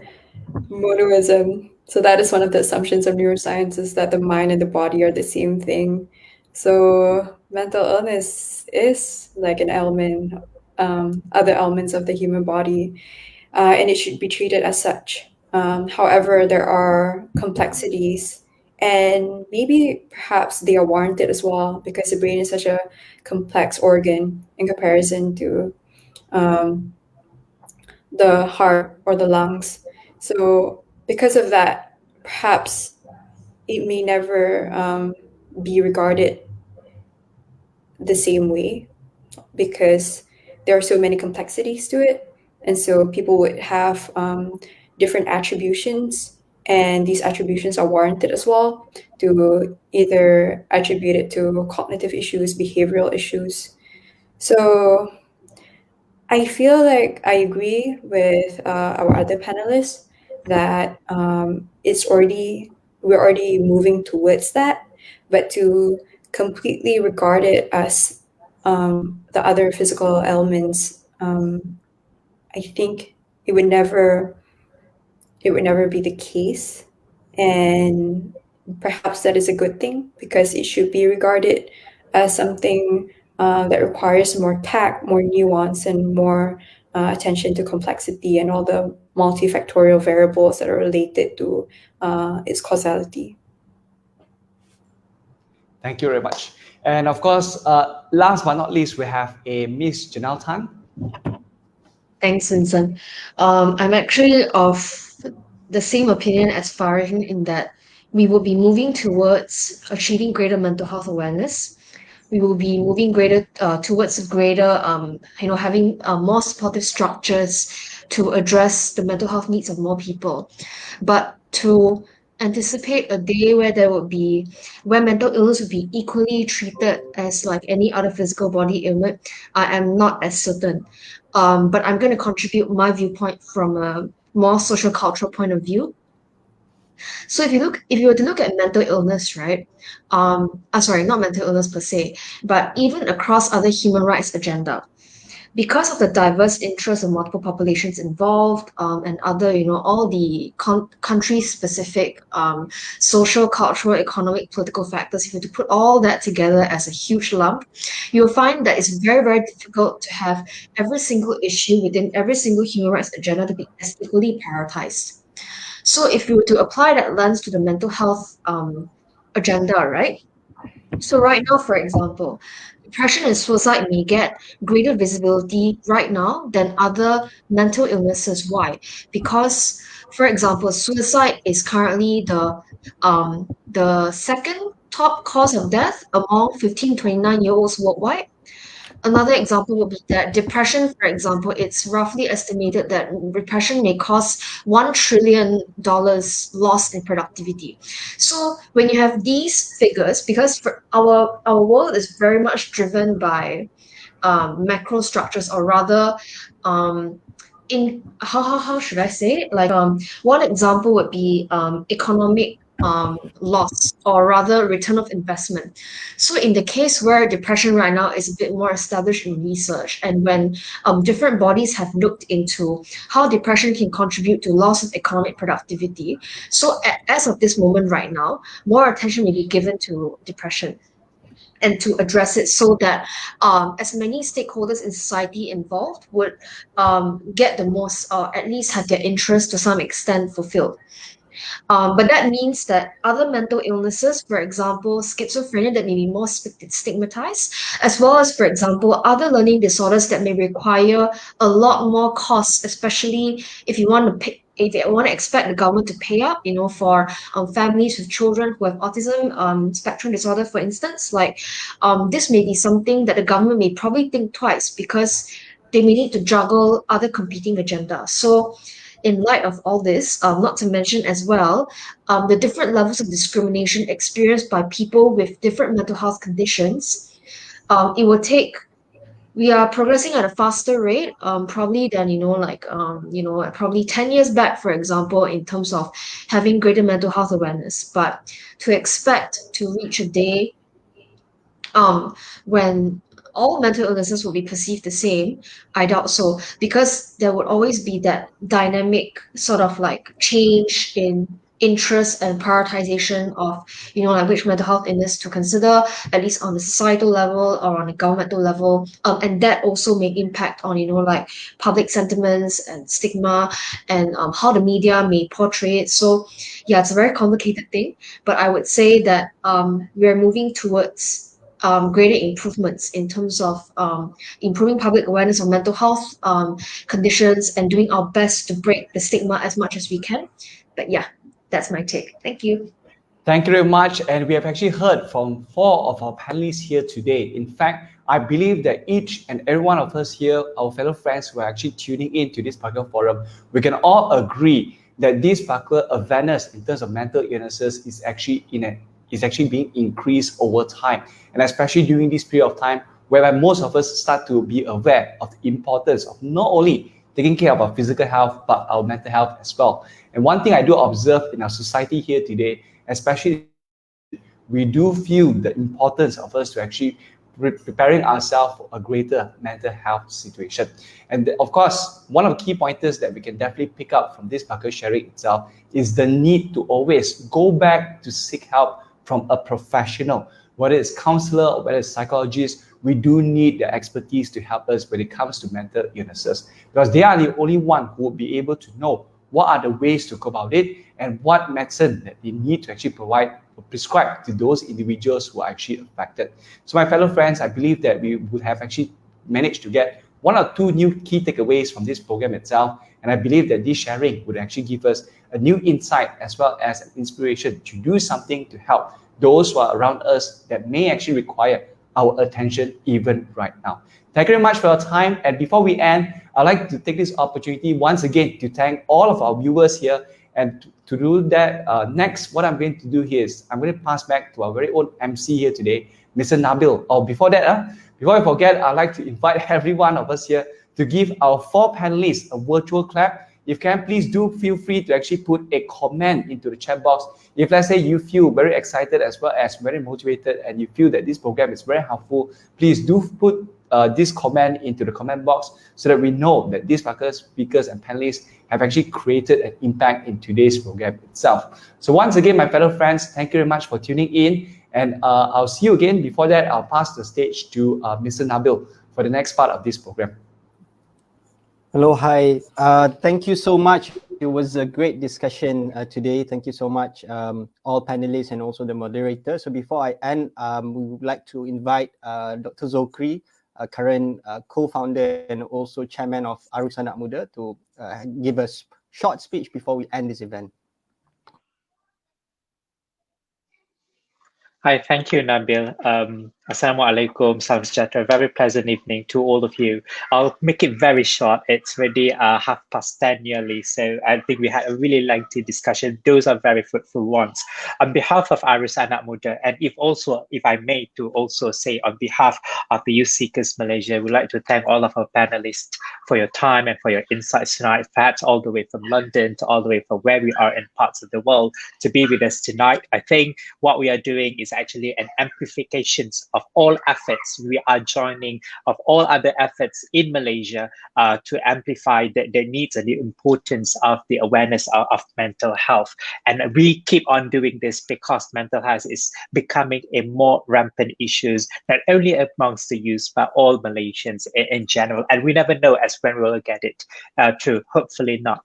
monoism. So that is one of the assumptions of neuroscience, is that the mind and the body are the same thing. So mental illness is like an element, other elements of the human body, and it should be treated as such. However, there are complexities, and maybe perhaps they are warranted as well, because the brain is such a complex organ in comparison to the heart or the lungs. So because of that, perhaps it may never be regarded the same way, because there are so many complexities to it. And so people would have different attributions, and these attributions are warranted as well, to either attribute it to cognitive issues, behavioral issues. So I feel like I agree with our other panelists that we're already moving towards that, but to completely regard it as the other physical elements, I think it would never be the case, and perhaps that is a good thing, because it should be regarded as something that requires more tact, more nuance, and more attention to complexity and all the multifactorial variables that are related to its causality. Thank you very much. And of course, last but not least, we have a Miss Janelle Tan. Thanks, Vincent. I'm actually of the same opinion as Farihin, in that we will be moving towards achieving greater mental health awareness. We will be moving towards greater, having more supportive structures to address the mental health needs of more people. But to anticipate a day where mental illness would be equally treated as like any other physical body ailment, I am not as certain. But I'm going to contribute my viewpoint from a more social cultural point of view. So if you were to look at mental illness, right? Sorry, not mental illness per se, but even across other human rights agenda, because of the diverse interests of multiple populations involved, and other, all the country-specific social, cultural, economic, political factors, if you were to put all that together as a huge lump, you'll find that it's very, very difficult to have every single issue within every single human rights agenda to be as equally prioritized. So if you were to apply that lens to the mental health agenda, right, So right now, for example, depression and suicide may get greater visibility right now than other mental illnesses. Why? Because, for example, suicide is currently the second top cause of death among 15 to 29-year-olds worldwide. Another example would be that depression, for example, it's roughly estimated that depression may cause $1 trillion lost in productivity. So when you have these figures, because for our world is very much driven by macro structures, or rather, in how should I say it? Like one example would be economic loss, or rather return of investment. So in the case where depression right now is a bit more established in research, and when different bodies have looked into how depression can contribute to loss of economic productivity, so as of this moment right now, more attention may be given to depression and to address it, so that as many stakeholders in society involved would get the most, or at least have their interest to some extent fulfilled. But that means that other mental illnesses, for example, schizophrenia, that may be more stigmatized, as well as, for example, other learning disorders that may require a lot more costs, especially if you want to pay. If you want to expect the government to pay up, for families with children who have autism spectrum disorder, for instance, like this may be something that the government may probably think twice, because they may need to juggle other competing agendas. So in light of all this, not to mention as well the different levels of discrimination experienced by people with different mental health conditions, it will take. We are progressing at a faster rate, probably than probably 10 years back, for example, in terms of having greater mental health awareness. But to expect to reach a day when all mental illnesses will be perceived the same, I doubt so, because there would always be that dynamic sort of like change in interest and prioritization of, like which mental health illness to consider, at least on the societal level or on a governmental level. And that also may impact on, like public sentiments and stigma, and how the media may portray it. So yeah, it's a very complicated thing, but I would say that we're moving towards greater improvements in terms of improving public awareness of mental health conditions, and doing our best to break the stigma as much as we can. But yeah, that's my take. Thank you. Thank you very much. And we have actually heard from 4 of our panelists here today. In fact, I believe that each and every one of us here, our fellow friends who are actually tuning in to this particular forum, we can all agree that this particular awareness in terms of mental illnesses is actually being increased over time. And especially during this period of time, whereby most of us start to be aware of the importance of not only taking care of our physical health, but our mental health as well. And one thing I do observe in our society here today, especially, we do feel the importance of us to actually preparing ourselves for a greater mental health situation. And of course, one of the key pointers that we can definitely pick up from this particular sharing itself is the need to always go back to seek help from a professional, whether it's counselor or whether it's psychologist. We do need their expertise to help us when it comes to mental illnesses, because they are the only one who will be able to know what are the ways to go about it and what medicine that they need to actually provide or prescribe to those individuals who are actually affected. So my fellow friends, I believe that we would have actually managed to get 1 or 2 new key takeaways from this program itself. And I believe that this sharing would actually give us a new insight as well as an inspiration to do something to help those who are around us that may actually require our attention even right now. Thank you very much for your time. And before we end, I'd like to take this opportunity once again to thank all of our viewers here. And to do that, next, what I'm going to do here is I'm going to pass back to our very own MC here today, Mr. Nabil. Oh, before that, before I forget, I'd like to invite every one of us here to give our 4 panelists a virtual clap. If you can, please do feel free to actually put a comment into the chat box. If let's say you feel very excited as well as very motivated and you feel that this program is very helpful, please do put this comment into the comment box so that we know that these speakers and panelists have actually created an impact in today's program itself. So once again, my fellow friends, thank you very much for tuning in, and I'll see you again. Before that, I'll pass the stage to Mr. Nabil for the next part of this program. Hello, hi. Thank you so much, It was a great discussion today. Thank you so much, all panelists and also the moderator. So before I end, we would like to invite Dr. Zokri, current co-founder and also chairman of ARUS Anak Muda, to give us short speech before we end this event. Hi, thank you, Nabil. Assalamualaikum, salam sejahtera. Very pleasant evening to all of you. I'll make it very short. It's already 10:30 nearly, so I think we had a really lengthy discussion. Those are very fruitful ones. On behalf of ARUS Anak Muda, and if I may, to also say on behalf of the Youth Seekers Malaysia, we'd like to thank all of our panelists for your time and for your insights tonight, perhaps all the way from London to all the way from where we are in parts of the world to be with us tonight. I think what we are doing is actually an amplification of all efforts. We are joining of all other efforts in Malaysia to amplify the needs and the importance of the awareness of mental health. And we keep on doing this because mental health is becoming a more rampant issue, not only amongst the youth, but all Malaysians in general. And we never know as when we'll get it through, hopefully not.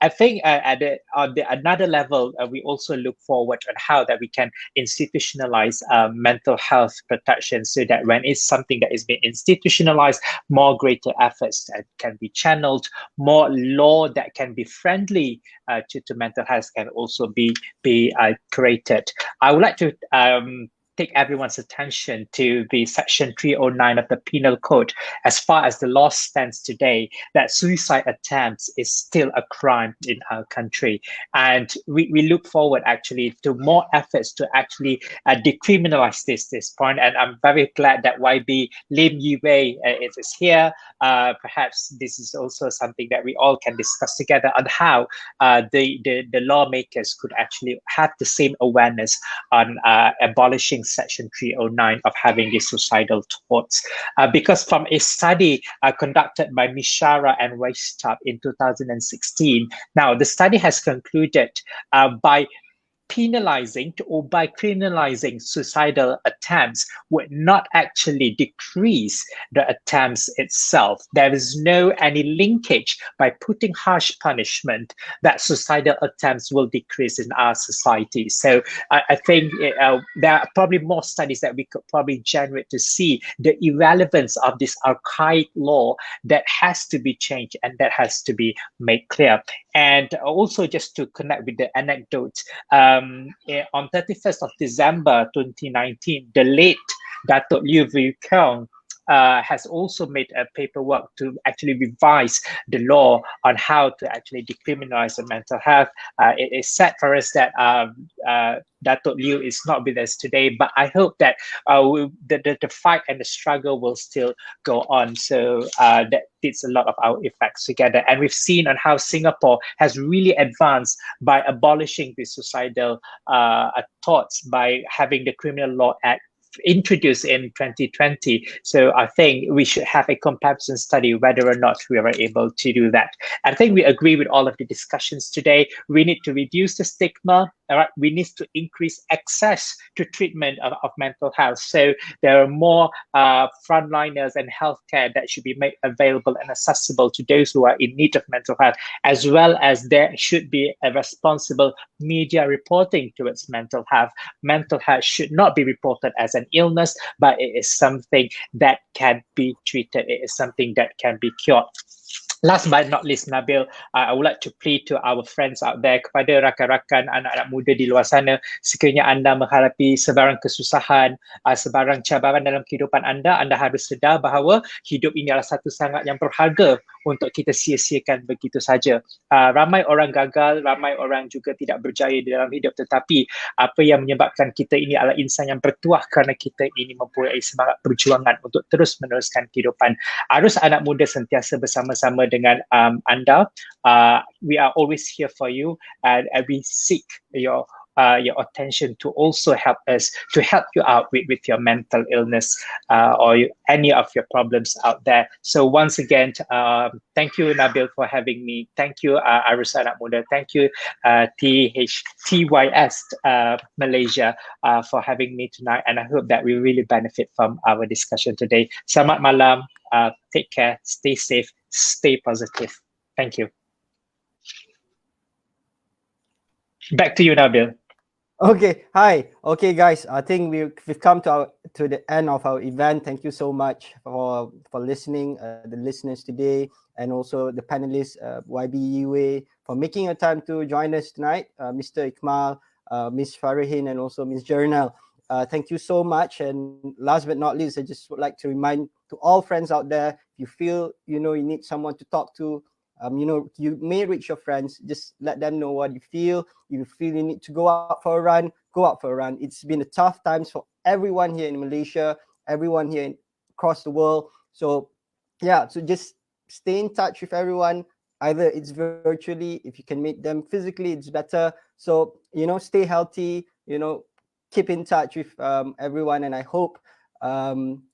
I think on another level, we also look forward on how that we can institutionalize mental health protection, so that when it's something that is being institutionalized, more greater efforts that can be channeled, more law that can be friendly to mental health can also be created. I would like to take everyone's attention to the section 309 of the Penal Code. As far as the law stands today, that suicide attempts is still a crime in our country. And we look forward actually to more efforts to actually decriminalize this point. And I'm very glad that YB Lim Yi Wei is here. Perhaps this is also something that we all can discuss together on how the lawmakers could actually have the same awareness on abolishing Section 309 of having these suicidal thoughts. Because from a study conducted by Mishara and Weistab in 2016, now the study has concluded by criminalizing suicidal attempts would not actually decrease the attempts itself. There is no any linkage by putting harsh punishment that suicidal attempts will decrease in our society. So I think there are probably more studies that we could probably generate to see the irrelevance of this archaic law that has to be changed and that has to be made clear. And also just to connect with the anecdote, on 31st of December 2019, the late Datuk Liu Vu Keong has also made a paperwork to actually revise the law on how to actually decriminalize the mental health. It is sad for us that Datuk Liu is not with us today, but I hope that the fight and the struggle will still go on. So that fits a lot of our effects together. And we've seen on how Singapore has really advanced by abolishing the suicidal thoughts by having the Criminal Law Act introduced in 2020. So I think we should have a comparison study whether or not we are able to do that. I think we agree with all of the discussions today. We need to reduce the stigma. All right, we need to increase access to treatment of mental health. So there are more frontliners and healthcare that should be made available and accessible to those who are in need of mental health, as well as there should be a responsible media reporting towards mental health. Mental health should not be reported as an illness, but it is something that can be treated. It is something that can be cured. Last but not least, Nabil, I would like to plead to our friends out there, kepada rakan-rakan anak-anak muda di luar sana, sekiranya anda menghadapi sebarang kesusahan, sebarang cabaran dalam kehidupan anda harus sedar bahawa hidup ini adalah satu sangat yang berharga untuk kita sia-siakan begitu saja. Ramai orang gagal, ramai orang juga tidak berjaya di dalam hidup, tetapi apa yang menyebabkan kita ini adalah insan yang bertuah kerana kita ini mempunyai semangat perjuangan untuk terus meneruskan kehidupan. ARUS Anak Muda sentiasa bersama-sama dengan anda. We are always here for you, and we seek your attention to also help us to help you out with your mental illness or any of your problems out there. So once again, thank you, Nabil, for having me. Thank you, ARUS Anak Muda. Thank you, TYS Malaysia, for having me tonight. And I hope that we really benefit from our discussion today. Selamat malam. Take care. Stay safe. Stay positive. Thank you. Back to you, Nabil. Okay, hi. Okay, guys. I think we've come to the end of our event. Thank you so much for listening, the listeners today, and also the panelists, YB Yue, for making a time to join us tonight. Mr. Ikmal, Miss Farihin, and also Miss Jernal. Thank you so much. And last but not least, I just would like to remind to all friends out there, if you feel you need someone to talk to, you may reach your friends. Just let them know what you feel. You feel you need to go out for a run, go out for a run. It's been a tough times for everyone here in Malaysia, everyone here across the world. So yeah, so just stay in touch with everyone. Either it's virtually, if you can meet them physically, it's better. So stay healthy. Keep in touch with everyone, and I hope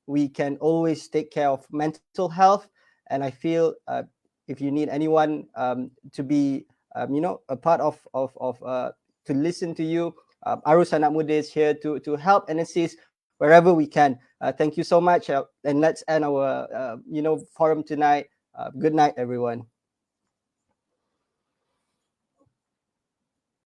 we can always take care of mental health. And I feel if you need anyone to be a part of to listen to you, ARUS Anak Muda is here to help and assist wherever we can. Thank you so much, and let's end our forum tonight. Good night, everyone.